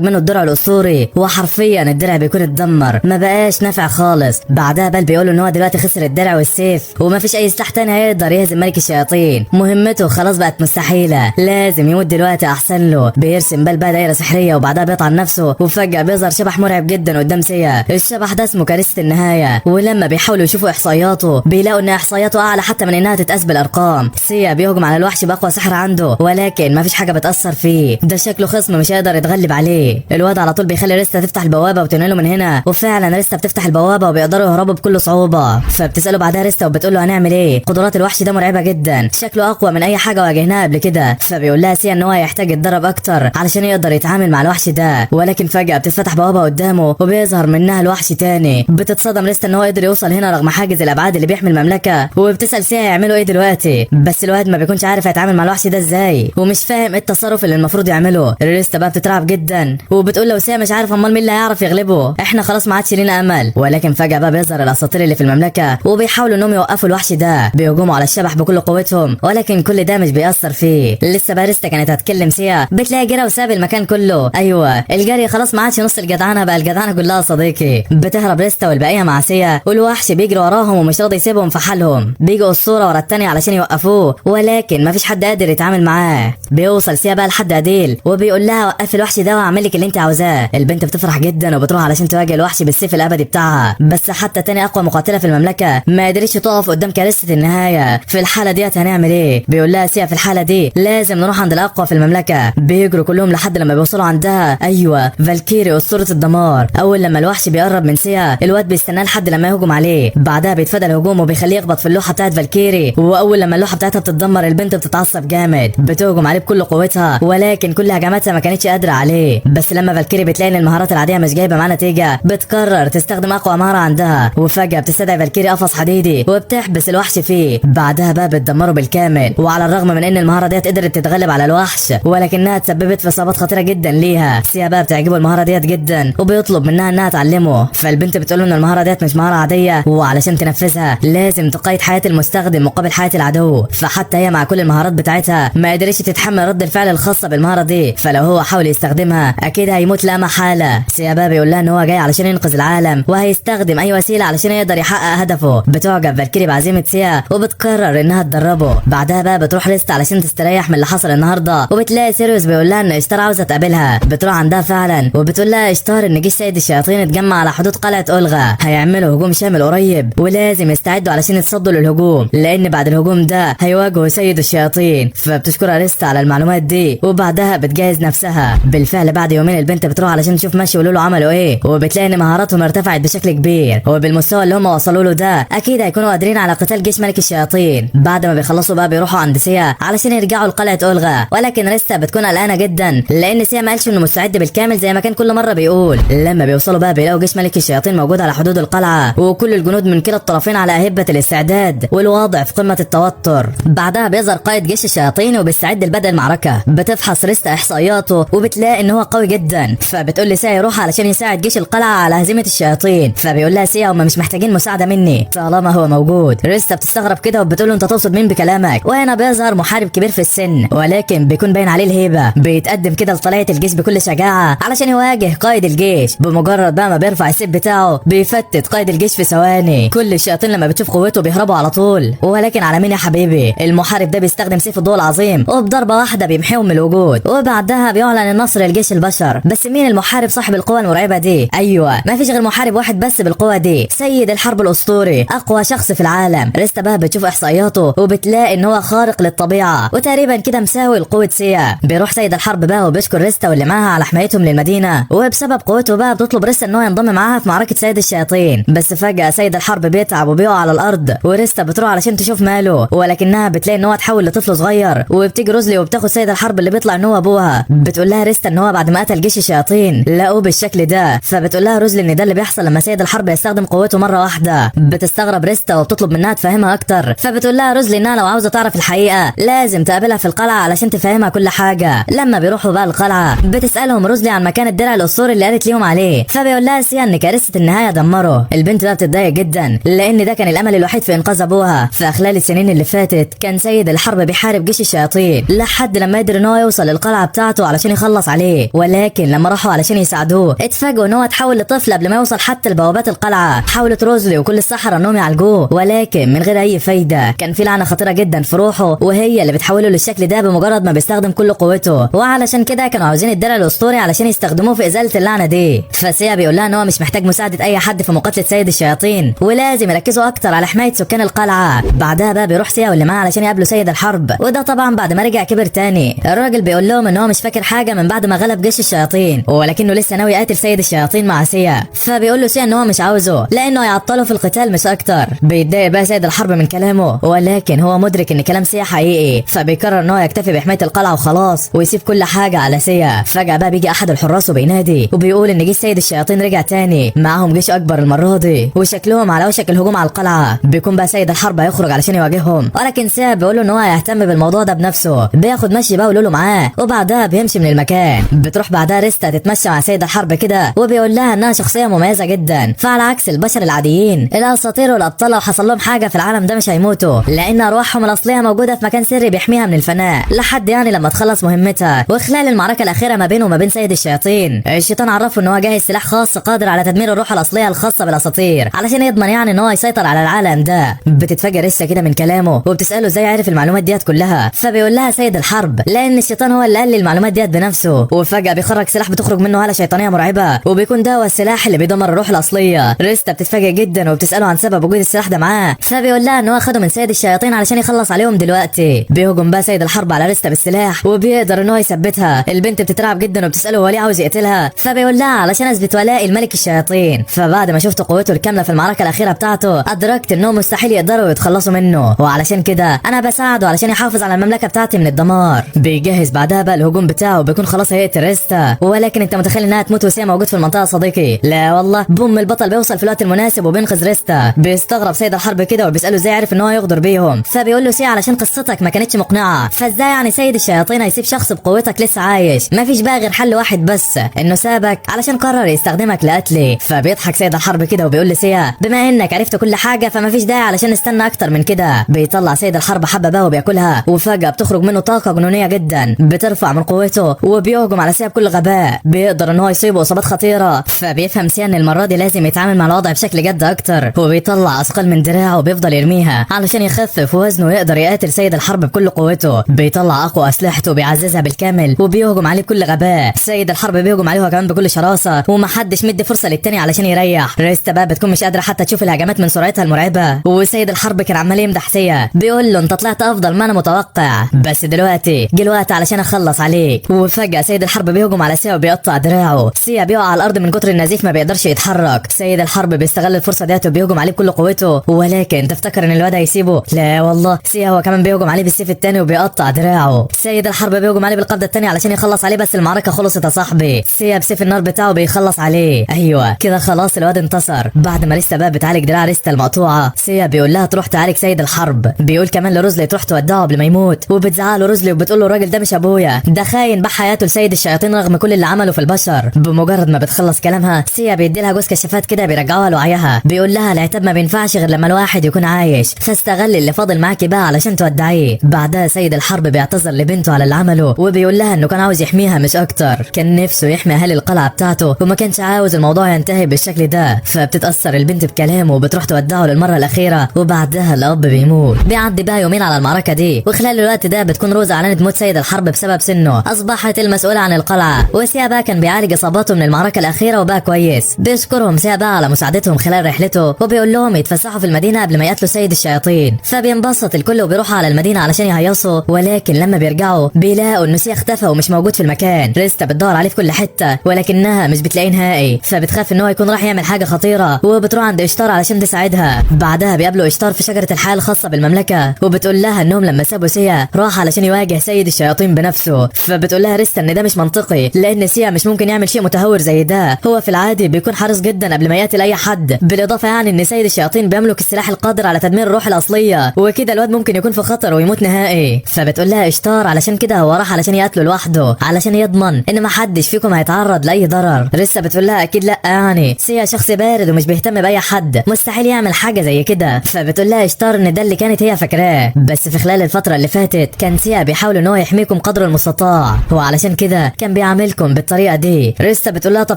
Speaker 1: منه الدرع الاسطوري، وحرفيا الدرع بيكون اتدمر ما بقاش نافع خالص. بعدها بال بيقول ان هو دلوقتي خسر الدرع والسيف وما فيش اي سلاح تاني هيقدر يهزم ملك الشياطين، مهمته خلاص بقت مستحيلة، لازم يموت دلوقتي احسن له. بيرسم بال بقى دايرة سحرية وبعدها بيطعن نفسه، وفجأة بيظهر شبح مرعب جدا قدام سيا. الشبح ده اسمه كارثة النهاية، ولما بيحاولوا يشوفوا احصائياته بيلاقوا ان احصائياته اعلى حتى من انها تتقاس بالارقام. سيا بيهجم على الوحش باقوى سحر عنده، ولكن مفيش حاجة بتأثر فيه، ده شكله خصم مش هيقدر يتغلب عليه. الواد على طول بيخلي ريستا تفتح البوابة وتنقله من هنا، وفعلا ريستا بتفتح البوابة وبيقدروا يهربوا بكل صعوبة. فبتسأله بعدها ريستا وبتقول له هنعمل ايه؟ قدرات الوحش ده مرعبة جدا، شكله اقوى من اي حاجة واجهناها قبل كده. فبيقول لها سيا ان هو هيحتاج يتدرب اكتر علشان يقدر يتعامل مع الوحش ده، ولكن فجأة بتتفتح بوابة قدامه وبيظهر منها الوحش تاني. بتتصدم ريستا ان هو قدر يوصل هنا رغم حاجز الابعاد اللي بيحمي المملكة، وبتسأل سيا هيعملوا ايه دلوقتي، بس الواد ما بيكونش عارف هيتعامل مع الوحش ده ازاي ومش فاهم ايه التصرف اللي المفروض يعمله. ريستا بقى بتترعب جدا وبتقول لو سيا مش عارف امال مين اللي هيعرف يغلبه، احنا خلاص ما عادش لينا امل. ولكن فجأة بقى بيظهر الاساطير اللي في المملكة وبيحاولوا انهم يوقفوا الوحش ده، بيهجموا على الشبح بكل قوتهم، ولكن كل ده مش بيأثر فيه. لسه بقى ريستا كانت هتكلم سيا بتلاقي جرى وساب المكان كله. ايوه الجري خلاص ما عادش نص الجدعانه، بقى الجدعانه كلها صديقي. بتهرب ريستا والبقيه مع سيا، والوحش بيجري وراهم ومش راضي يسيبهم في حالهم، بيجوا الصوره ورا التانيه علشان يوقفوه، ولكن مفيش حد قادر يتعامل معاه. بيوصل سيا بقى لحد اديل وبيقول لها وقفي الوحش ده واعمل لك اللي انت عاوزاه. البنت بتفرح جدا وبتروح علشان تواجه الوحش بالسيف الابدي بتاعها، بس حتى تاني اقوى مقاتله في المملكه ما قدرتش تقف قدام كارثه النهايه. في الحاله ديت هنعمل ايه؟ بيقول لها سيا في الحاله دي لازم نروح عند الاقوى في المملكه. بيجروا كلهم لحد لما بيوصلوا عندها، ايوه فالكيري اسطوره الدمار. اول لما الوحش بيقرب من سيا الواد بيستناه لحد لما يهجم عليه، بعدها بيتفادى الهجوم وبيخليه يخبط في اللوحه بتاعت فالكيري، واول لما اللوحه بتاعتها بتتدمر البنت بتتعصب جامد، بتهجم عليه بكل قوتها، ولكن كل هجماتها ما كانتش قادره عليه. بس لما فالكيري بتلاقي ان المهارات العاديه مش جايبه معاها نتيجه بتقرر تستخدم اقوى مهاره عندها، وفجاه بتستدعي فالكيري قفص حديدي وبتحبس الوحش فيه، بعدها بقى بتدمره بالكامل. وعلى الرغم من ان المهاره ديت قدرت تتغلب على الوحش ولكنها تسببت في اصابات خطيره جدا ليها. سيا بقى بتعجبه المهاره ديت جدا وبيطلب منها انها تعلمه، فالبنت بتقول له ان المهاره ديت مش مهاره عاديه، وعلشان تنفذها لازم تقيد حياه المستخدم مقابل حياه العدو. فحتى هي مع كل المهارات بتاعتها ما قدرتش تتحمل رد الفعل الخاصه بالمهاره دي، فلو هو حاول يستخدمها اكيد هيموت لا محاله. سيا بقى بيقول لها ان هو جاي علشان ينقذ العالم وهيستخدم اي وسيله علشان يقدر يحقق هدفه. بتعجب فالكيري بعزيمه سيا وبتقرر انها تدربه. بعدها بقى بتروح ريستا علشان تستريح من اللي حصل النهارده، وبتلاقي سيريوس بيقول لها ان اشتار عاوزه تقابلها. بتروح عندها فعلا وبتقول لها اشتار ان جيش سيد الشياطين اتجمع على حدود قلعه اولغا، هيعملوا هجوم شامل قريب ولازم يستعدوا علشان يتصدوا للهجوم، لان بعد الهجوم ده هيواجهوا سيد الشياطين. فبتشكرها ريستا على المعلومات دي وبعدها بتجهز نفسها. بالفعل بعد يومين البنت بتروح علشان تشوف ماشي يقولوا له عملوا ايه، وبتلاقي ان مهاراتهم ارتفعت بشكل كبير، وبالمستوى اللي هم وصلوا له ده اكيد هيكونوا قادرين على قتال جيش ملك الشياطين. بعد ما بيخلصوا بقى بيروحوا عند سيا علشان يرجعوا لقلعه اولغا، ولكن ريستا بتكون قلقانه جدا لان سيا ما قالش انه مستعد بالكامل زي ما كان كل مره بيقول. لما بيوصلوا بقى بيلاقوا جيش ملك الشياطين موجود على حدود القلعه، وكل الجنود من كلا الطرفين على اهبه الاستعداد والوضع في قمه التوتر. بعدها بيظهر قائد جيش الشياطين وبيستعد لبدء المعركه. بتفحص ريستا احصائياته وبتلاقي ان هو قوي جدا، فبتقول لسيا يروح علشان يساعد جيش القلعه على هزيمه الشياطين. فبيقول لها سيا هم مش محتاجين مساعده مني طالما هو موجود. ريستا بتستغرب كده وبتقول له انت تقصد مين بكلامك؟ وهنا بيظهر محارب كبير في السن ولكن بيكون باين عليه الهيبه، بيتقدم كده لطليعه الجيش بكل شجاعه علشان يواجه قائد الجيش. بمجرد بقى ما بيرفع السيف بتاعه بيفتت قائد الجيش في ثواني. كل الشياطين لما بتشوف قوته بيهربوا على طول، ولكن على مين يا حبيبي؟ المحارب ده بيستخدم سيف الضوء العظيم وبضربه واحده بيمحيهم من الوجود، وبعدها بيعلن النصر لجيش البشر. بس مين المحارب صاحب القوه المرعبه دي؟ ايوه ما فيش غير محارب واحد بس بالقوه دي، سيد الحرب الاسطوري، اقوى شخص في العالم. ريستا بقى بتشوف احصائياته وبتلاقي ان هو خارق للطبيعه وتقريبا كده مساوي لقوه سيا. بيروح سيد الحرب بقى وبيشكر ريستا واللي معاها على حمايتهم للمدينه، وبسبب قوته بقى بتطلب ريستا ان هو ينضم معاها في معركه سيد الشياطين. بس فجاه سيد الحرب بيتعب وبيقع على الارض، وريستا بتروح علشان تشوف ماله، ولكنها بتلاقي ان هو اتحول لطفل صغير. وبتيجي روزلي وبتاخد سيد الحرب اللي بيطلع ان هو ابوها. بتقول لها ريستا ان هو بعد ما قتل جيش الشياطين لقوه بالشكل ده، فبتقول لها روزلي ان ده اللي بيحصل لما سيد الحرب يستخدم قوته مره واحده. بتستغرب ريستا وبتطلب منها تفهمها اكتر، فبتقول لها روزلي انها لو عاوزه تعرف الحقيقه لازم تقابلها في القلعه علشان تفهمها كل حاجه. لما بيروحوا بقى القلعه بتسالهم روزلي عن مكان الدرع الاسطوري اللي قالت ليهم عليه، فبيقول لها سيا ان كارثه النهايه دمره. البنت بقى بتتضايق جدا لان لان ده كان الامل الوحيد في انقاذ ابوها. فخلال السنين اللي فاتت كان سيد الحرب بيحارب جيش الشياطين لحد لما قدر ان هو يوصل للقلعه بتاعته علشان يخلص عليه، ولكن لما راحوا علشان يساعدوه اتفاجئوا ان هو اتحول لطفل قبل ما يوصل حتى لبوابات القلعه. حاولت روزلي وكل السحرة انهم يعالجوه ولكن من غير اي فايده. كان في لعنه خطيره جدا في روحه وهي اللي بتحوله للشكل ده بمجرد ما بيستخدم كل قوته، وعلشان كده كانوا عاوزين الدرع الاسطوري علشان يستخدموه في ازاله اللعنه دي. فسيا بيقول لها ان هو مش محتاج مساعده اي حد في مقاتله سيد الشياطين ولازم يركزوا اكتر على حمايه سكان القلعه. بعدها بقى بيروح سيا واللي معاه علشان يقابلوا سيد الحرب، وده طبعا بعد ما رجع كبر تاني. الراجل بيقول لهم ان هو مش فاكر حاجه من بعد ما غلب جيش الشياطين ولكنه لسه ناوي يقاتل سيد الشياطين مع سيا. فبيقول له سيا ان هو مش عاوزه لانه هيعطله في القتال مش اكتر. بيتضايق بقى سيد الحرب من كلامه ولكن هو مدرك ان كلام سيا حقيقي، فبيقرر ان هو يكتفي بحمايه القلعه وخلاص ويسيب كل حاجه على سيا. فجاه بقى بيجي احد الحراس وبينادي وبيقول ان جيش سيد الشياطين رجع تاني، معاهم جيش اكبر المره دي وشكلهم على وشك الهجوم على القلعه. بيكون بقى سيد الحرب هيخرج علشان يواجههم ولكن سيا بيقول له ان هو هيهتم بالموضوع ده بنفسه. بياخد مشي بقى ولولو معاه وبعدها بيمشي من المكان. بتروح بعدها ريستا تتمشى مع سيد الحرب كده وبيقول لها انها شخصيه مميزه جدا، فعلى عكس البشر العاديين الاساطير والابطال لو حصل لهم حاجه في العالم ده مش هيموتوا لان ارواحهم الاصليه موجوده في مكان سري بيحميها من الفناء لحد يعني لما تخلص مهمتها. وخلال المعركه الاخيره ما بينه وما بين سيد الشياطين الشيطان عرفه ان هو جاهز سلاح خاص قادر على تدمير الروح الاصليه الخاصه بالاساطير علشان يضمن يعني ان هو يسيطر على العالم ده. بتتفاجئ ريستا كده من كلامه وبتساله ازاي عرف المعلومات ديت كلها، فبيقول لها سيد الحرب لان الشيطان هو اللي قال لي المعلومات ديت بنفسه. وفجاه بيخرج سلاح بتخرج منه هاله شيطانيه مرعبه وبيكون ده هو السلاح اللي بيدمر الروح الاصليه. ريستا بتتفاجئ جدا وبتساله عن سبب وجود السلاح ده معاه، فبيقول لها ان هو اخده من سيد الشياطين علشان يخلص عليهم دلوقتي. بيهجم بقى سيد الحرب على ريستا بالسلاح وبيقدر ان هو يثبتها. البنت بتترعب جدا وبتساله هو ليه عاوز يقتلها، فبيقول لها علشان اثبت ولائي الملك الشياطين. فبعد ما شفت قوته الكامله في المعركه الاخيره بتاعته ادركت انهم مستحيل يقدروا يتخلصوا منه، وعلشان كده انا بساعده علشان يحافظ على المملكه بتاعتي من الدمار. بيجهز بعدها بقى الهجوم بتاعه وبيكون خلاص هيقتل ريستا، ولكن انت متخيل انها تموت وسيا موجود في المنطقه صديقي؟ لا والله، بوم البطل بيوصل في الوقت المناسب وبينقذ ريستا. بيستغرب سيد الحرب كده وبيساله ازاي عرف ان هو يغدر بيهم، فبيقول له سيا علشان قصتك ما كانتش مقنعه، فازاي يعني سيد الشياطين هيسيب شخص بقوتك لسه عايش؟ ما فيش بقى غير حل واحد بس، انه سابك علشان قرر يستخدمك لقتلي. فبيضحك سيد الحرب كده وبيقول لسيا بما انك عرفت كل حاجه فما فيش داعي علشان نستنى اكتر من كده. بيطلع سيد الحرب حبه بقى وبياكلها وفجاه بتخرج منه طاقه جنونيه جدا بترفع من قوته وبيهجم على سيا بكل غباء. بيقدر ان هو يصيبه اصابات خطيره، فبيفهم سيا ان المره دي لازم يتعامل مع الوضع بشكل جد اكتر. وبيطلع اثقال من دراعه وبيفضل يرميها علشان يخفف وزنه ويقدر يقاتل سيد الحرب بكل قوته. بيطلع اقوى اسلحته وبيعززها بالكامل وبيهجم عليه بكل غباء. سيد الحرب بيهجم عليه كمان بكل شراسه ومحدش مدي فرصه للتاني علشان يريح. ريستا بقى بتكون مش قادره حتى تشوف الهجمات من سرعتها المرعبه، وسيد الحرب كان عمال يمدح سيا بيقول له انت طلعت افضل ما انا متوقع، بس دلوقتي جه الوقت علشان اخلص عليك. وفجاه سيد الحرب بيهجم على سيا وبيقطع دراعه. سيا بيقع على الارض من كتر النزيف ما بيقدرش يتحرك. سيد الحرب بيستغل الفرصه ديت وبيهجم عليه بكل قوته، ولكن تفتكر ان الواد هيسيبه؟ لا والله، سيا هو كمان بيهجم عليه بالسيف التاني وبيقطع دراعه. سيد الحرب بيهجم عليه بالقبضه التانيه علشان يخلص عليه، بس المعركه خلصت يا صاحبي. سيا بسيف النار بتاعه بيخلص عليه. ايوه كده خلاص الواد انتصر. بعد ما ريستا بقى بتعالج دراع ريستا المقطوعه، سيا بيقول لها تروح تعالج سيد الحرب. بيقول كمان لروزلي تروح تودعه قبل ما يموت، وبتزعق له روزلي وبتقول له الراجل ده مش ابويا، ده خاين باع حياته لسيد الشياطين رغم كل اللي عمله في البشر. بمجرد ما بتخلص كلامها سيا بيدي لها جوز كشافات كده بيرجعوها لوعيها. بيقول لها العتاب ما بينفعش غير لما الواحد يكون عايش، فاستغل اللي فاضل معاكي بقى علشان تودعيه. بعدها سيد الحرب بيعتذر لبنته على اللي عمله وبيقول لها انه كان عاوز يحميها مش اكتر، كان نفسه يحمي اهالي القلعه بتاعته وما كانش عاوز الموضوع ينتهي بالشكل ده. فبتتاثر البنت بكلامه وبتروح تودعه للمره الاخيره، وبعدها الاب بيموت. بيعدي بقى يومين على المعركه دي، وخلال الوقت ده بتكون روزا اعلنت موت سيد الحرب بسبب سنه، اصبحت المسؤوله عن القلعه. وسيا بقى كان بيعالج اصاباته من المعركه الاخيره وبقى كويس. بيشكرهم سيا بقى على مساعدتهم خلال رحلته وبيقول لهم يتفسحوا في المدينه قبل ما يقتلوا سيد الشياطين. فبينبسط الكل وبيروحوا على المدينه علشان يهيصوا، ولكن لما بيرجعوا بيلاقوا ان سيا اختفى ومش موجود في المكان. ريستا بتدور عليه في كل حته ولكنها مش بتلاقيه نهائي، فبتخاف ان هو يكون راح يعمل حاجه خطيره وبتروح عند اشتار علشان تساعدها. بعدها بيقابلوا اشتار في شجره الحياه الخاصه بالمملكه، وبتقول لها انهم لما سابوا سيا راح علشان يواجه سيد الشياطين بنفسه. فبتقول لها ريستا ان ده مش منطقي لان سيا مش ممكن يعمل شيء متهور زي ده، هو في العادي بيكون حريص جدا قبل ما يقتل اي حد، بالاضافه يعني ان سيد الشياطين بيملك السلاح القادر على تدمير الروح الاصليه، وكده الواد ممكن يكون في خطر ويموت نهائي. فبتقول لها اشتار علشان كده هو راح علشان يقتله لوحده علشان يضمن ان ما حدش فيكم هيتعرض لاي ضرر. ريستا بتقول لها اكيد لا، يعني سيا شخص بارد ومش بيهتم باي حد، مستحيل مستحيل يعمل حاجه زي كده. فبتقول لها اشتار ان ده اللي كانت هي فاكراه، بس في خلال الفتره اللي فاتت كان سيا بيحاول ان هو يحميكم قدر المستطاع، وعلشان كده كان بيعاملكم بالطريقه دي. ريستا بتقول لها طب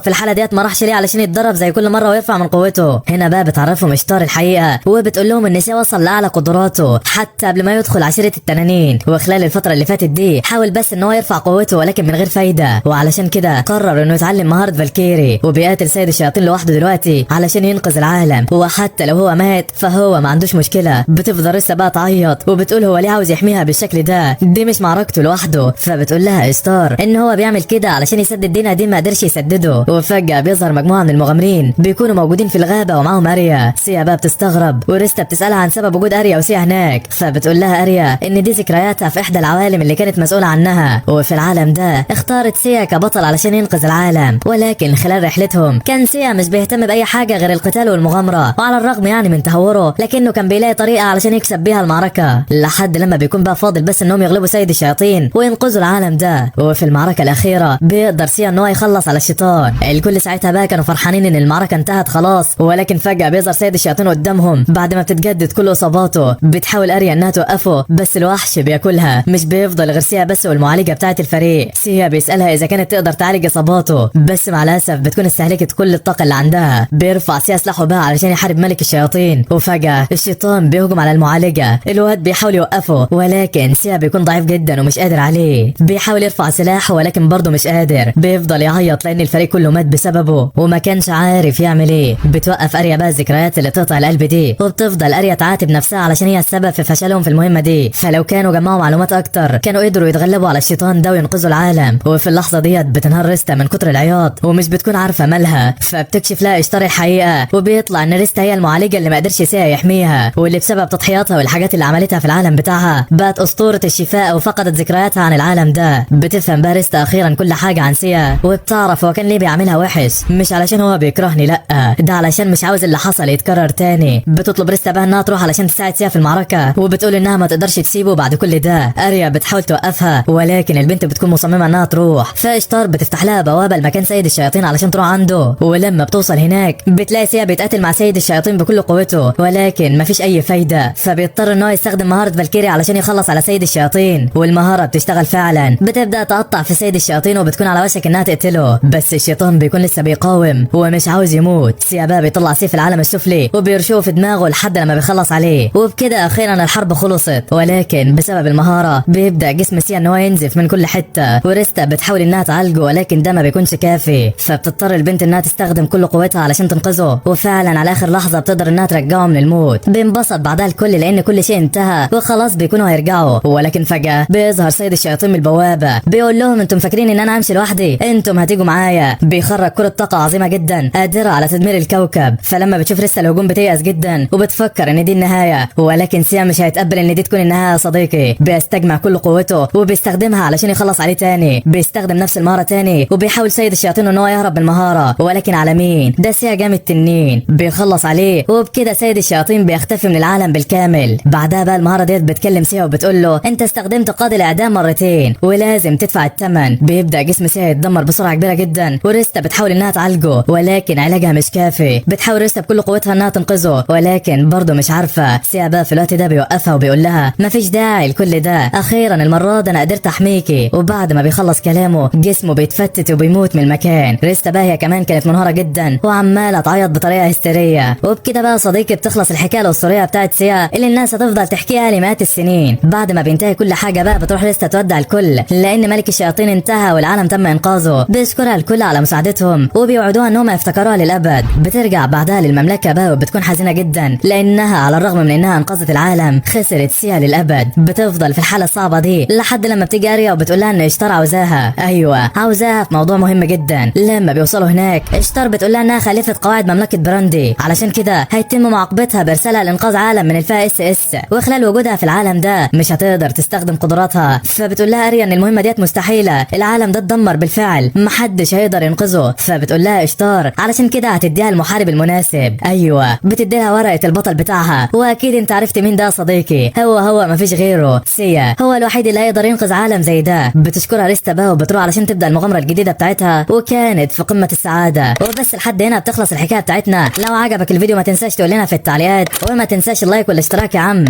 Speaker 1: في الحاله ديت ما راحش ليه علشان يتدرب زي كل مره ويرفع من قوته؟ هنا بقى بتعرفهم اشتار الحقيقه، وبتقول لهم ان سيا وصل لاعلى قدراته حتى قبل ما يدخل عشيره التنانين، وخلال الفتره اللي فاتت دي حاول بس ان هو يرفع قوته ولكن من غير فايده، وعلشان كده قرر انه يتعلم مهاره فالكيري وبيقاتل سيد الشياطين لوحده دلوقتي علشان ينقذ العالم، وحتى لو هو مات فهو ما عندوش مشكله. بتفضل لسه بقى تعيط وبتقول هو ليه عاوز يحميها بالشكل ده، دي مش معركته لوحده. فبتقول لها اشتار ان هو بيعمل كده علشان يسدد دين قديم ما قدرش يسدده. وفجاه بيظهر مجموعه من المغامرين بيكونوا موجودين في الغابه ومعاهم اريا. سيا بقى بتستغرب وريستا بتسالها عن سبب وجود اريا وسيا هناك، فبتقول لها اريا ان دي ذكرياتها في احدى العوالم اللي كانت مسؤوله عنها، وفي العالم ده اختارت سيا كبطل علشان ينقذ العالم. ولكن خلال رحلتهم كان سيا مش بيهتم باي حاجه غير القتال والمغامره، وعلى الرغم يعني من تهوره لكنه كان بيلاقي طريقه علشان يكسب بيها المعركه، لحد لما بيكون بقى فاضل بس انهم يغلبوا سيد الشياطين وينقذوا العالم ده. وفي المعركه الاخيره بيقدر سيا ان هو يخلص على الشيطان. الكل ساعتها بقى كانوا فرحانين ان المعركه انتهت خلاص، ولكن فجاه بيظهر سيد الشياطين قدامهم بعد ما بتتجدد كل اصاباته. بتحاول اريا انها توقفه بس الوحش بياكلها. مش بيفضل غير سيا بس والمعالجه بتاعه الفريق. سيا بيسالها اذا كانت تقدر تعالج اصاباته، بس مع الاسف بتكون استهلكت كل الطاقه اللي عندها. بيرفع سيا سلاحه بقى علشان يحارب ملك الشياطين، وفجاه الشيطان بيهجم على المعالجه. الواد بيحاول يوقفه ولكن سيا بيكون ضعيف جدا ومش قادر عليه. بيحاول يرفع سلاحه ولكن برضه مش قادر. بيفضل يعيط لان الفريق كله مات بسببه وما كانش عارف يعمل ايه. بتوقف اريا بقى الذكريات اللي تقطع القلب دي، وبتفضل اريا تعاتب نفسها علشان هي السبب في فشلهم في المهمه دي. فلو كانوا جمعوا معلومات اكتر كانوا قدروا يتغلبوا على الشيطان ده وينقذوا العالم. وفي اللحظه ديت بتنهار ريستا من كتر العياط ومش بتكون عارفه مالها. فبتكشف لها اشتار الحقيقه، وبيطلع ان ريستا هي المعالجه اللي ما قدرش سيا يحميها، واللي بسبب تضحياتها والحاجات اللي عملتها في العالم بتاعها بقت اسطوره الشفاء وفقدت ذكرياتها عن العالم ده. بتفهم بقى ريستا اخيرا كل حاجه عن سيا، وبتعرف هو كان ليه بيعملها وحش. مش علشان هو بيكرهني، لا، ده علشان مش عاوز اللي حصل يتكرر تاني. بتطلب ريستا بقى انها تروح علشان تساعد سيا في المعركه، وبتقول انها ما تقدرش تسيبه بعد كل ده. اريا بتحاول توقفها ولكن البنت بتكون مصممه انها تروح. فاشتار بتفتح لها بوابه لمكان سيد الشياطين علشان تروح عنده، ولما بتوصل هناك بتلاقي سيا بيتقاتل مع سيد الشياطين بكل قوته ولكن مفيش اي فايده. فبيضطر ان هو يستخدم مهاره فالكيري علشان يخلص على سيد الشياطين، والمهاره بتشتغل فعلا. بتبدا تقطع في سيد الشياطين وبتكون على وشك انها تقتله، بس الشيطان بيكون لسه بيقاوم ومش عاوز يموت. سيا بقى بيطلع سيف العالم السفلي وبيرشوه في دماغه لحد لما بيخلص عليه، وبكده اخيرا الحرب خلصت. ولكن بسبب المهاره بيبدا جسم سيا ان هو ينزف من كل حته، وريستا بتحاول انها تعالجه ولكن ده ما بيكونش كافي. فبتضطر البنت انها تستخدم كل قوتها علشان تنقذه، وفعلا على اخر لحظه بتقدر انها ترجعه من الموت. بينبسط بعدها الكل لان كل شيء انتهى وخلاص بيكونوا هيرجعوا. ولكن فجاه بيظهر سيد الشياطين من البوابه، بيقول لهم انتم فاكرين ان انا همشي لوحدي؟ انتم هتيجوا معايا. بيخرج كره طاقه عظيمه جدا قادره على تدمير الكوكب. فلما بتشوف ريستا الهجوم بتيأس جدا وبتفكر ان دي النهايه، ولكن سيا مش هيتقبل ان دي تكون النهايه يا صديقي. بيستجمع كل قوته وبيستخدمها علشان يخلص عليه تاني. بيستخدم نفس المهاره تاني وبيحاول سيد الشياطين ان هو يهرب بالمهاره، ولكن على مين؟ ده سيا جامد تنين. بيخلص عليه وبكده سيد الشياطين بيختفي من العالم بالكامل. بعدها بقى المهاره ديت بتكلم سيا وبتقول له انت استخدمت قاضي الاعدام مرتين ولازم تدفع الثمن. بيبدا جسم سيا يتدمر بسرعه كبيره جدا، وريستا بتحاول انها تعالجه ولكن علاجها مش كافي. بتحاول ريستا بكل قوتها انها تنقذه ولكن برضه مش عارفه. سيا بقى في الوقت ده بيوقفها وبيقول لها مفيش داعي لكل ده، اخيرا المره دي انا قدرت احميكي. وبعد ما بيخلص كلامه جسمه بيتفتت وبيموت من المكان. ريستا بقى هي كمان كانت منهاره جدا وعماله تعيط بطريقه هستيريه. وبكده بقى صديقي بتخلص الحكايه الاسطوريه بتاعت سيا اللي الناس هتفضل تحكيها لمئات السنين. بعد ما بينتهي كل حاجه بقى بتروح ريستا تودع الكل لان ملك الشياطين انتهى والعالم تم انقاذه. بيشكرها الكل على مساعدتهم وبيوعدوها انهم يفتكروها للابد. بترجع بعدها للمملكه بقى وبتكون حزينه جدا لانها على الرغم من انها انقذت العالم خسرت سيا للابد. بتفضل في الحاله الصعبه دي لحد لما بتيجي اريا وبتقول لها ان اشتار عاوزاها. ايوه عاوزاها في موضوع مهم جدا. لما بيوصلوا هناك اشتار بتقول لها انها خليفه قواعد مملكه براندي، علشان كده هيتم معاقبتها بارسالها لانقاذ عالم من الفئه اس، وخلال وجودها في العالم ده مش هتقدر تستخدم قدراتها. فبتقول لها اريا ان المهمه ديت مستحيله، العالم ده اتدمر بالفعل محدش هيقدر ينقذه. فبتقول لها اشتار علشان كده هتديها المحارب المناسب. ايوه بتديها ورقه البطل بتاعها، واكيد انت عرفت مين ده يا صديقي. هو مفيش غيره، سيا هو الوحيد اللي هيقدر ينقذ عالم زي ده. بتشكرها ريستا بقى وبتروح علشان تبدا المغامره الجديده بتاعتها، وكانت في قمه السعاده. وبس لحد هنا بتخلص الحكايه بتاعتنا. لو عجبك الفيديو الفيديو ما تنساش تقول لنا في التعليقات، وما تنساش اللايك والاشتراك يا عم.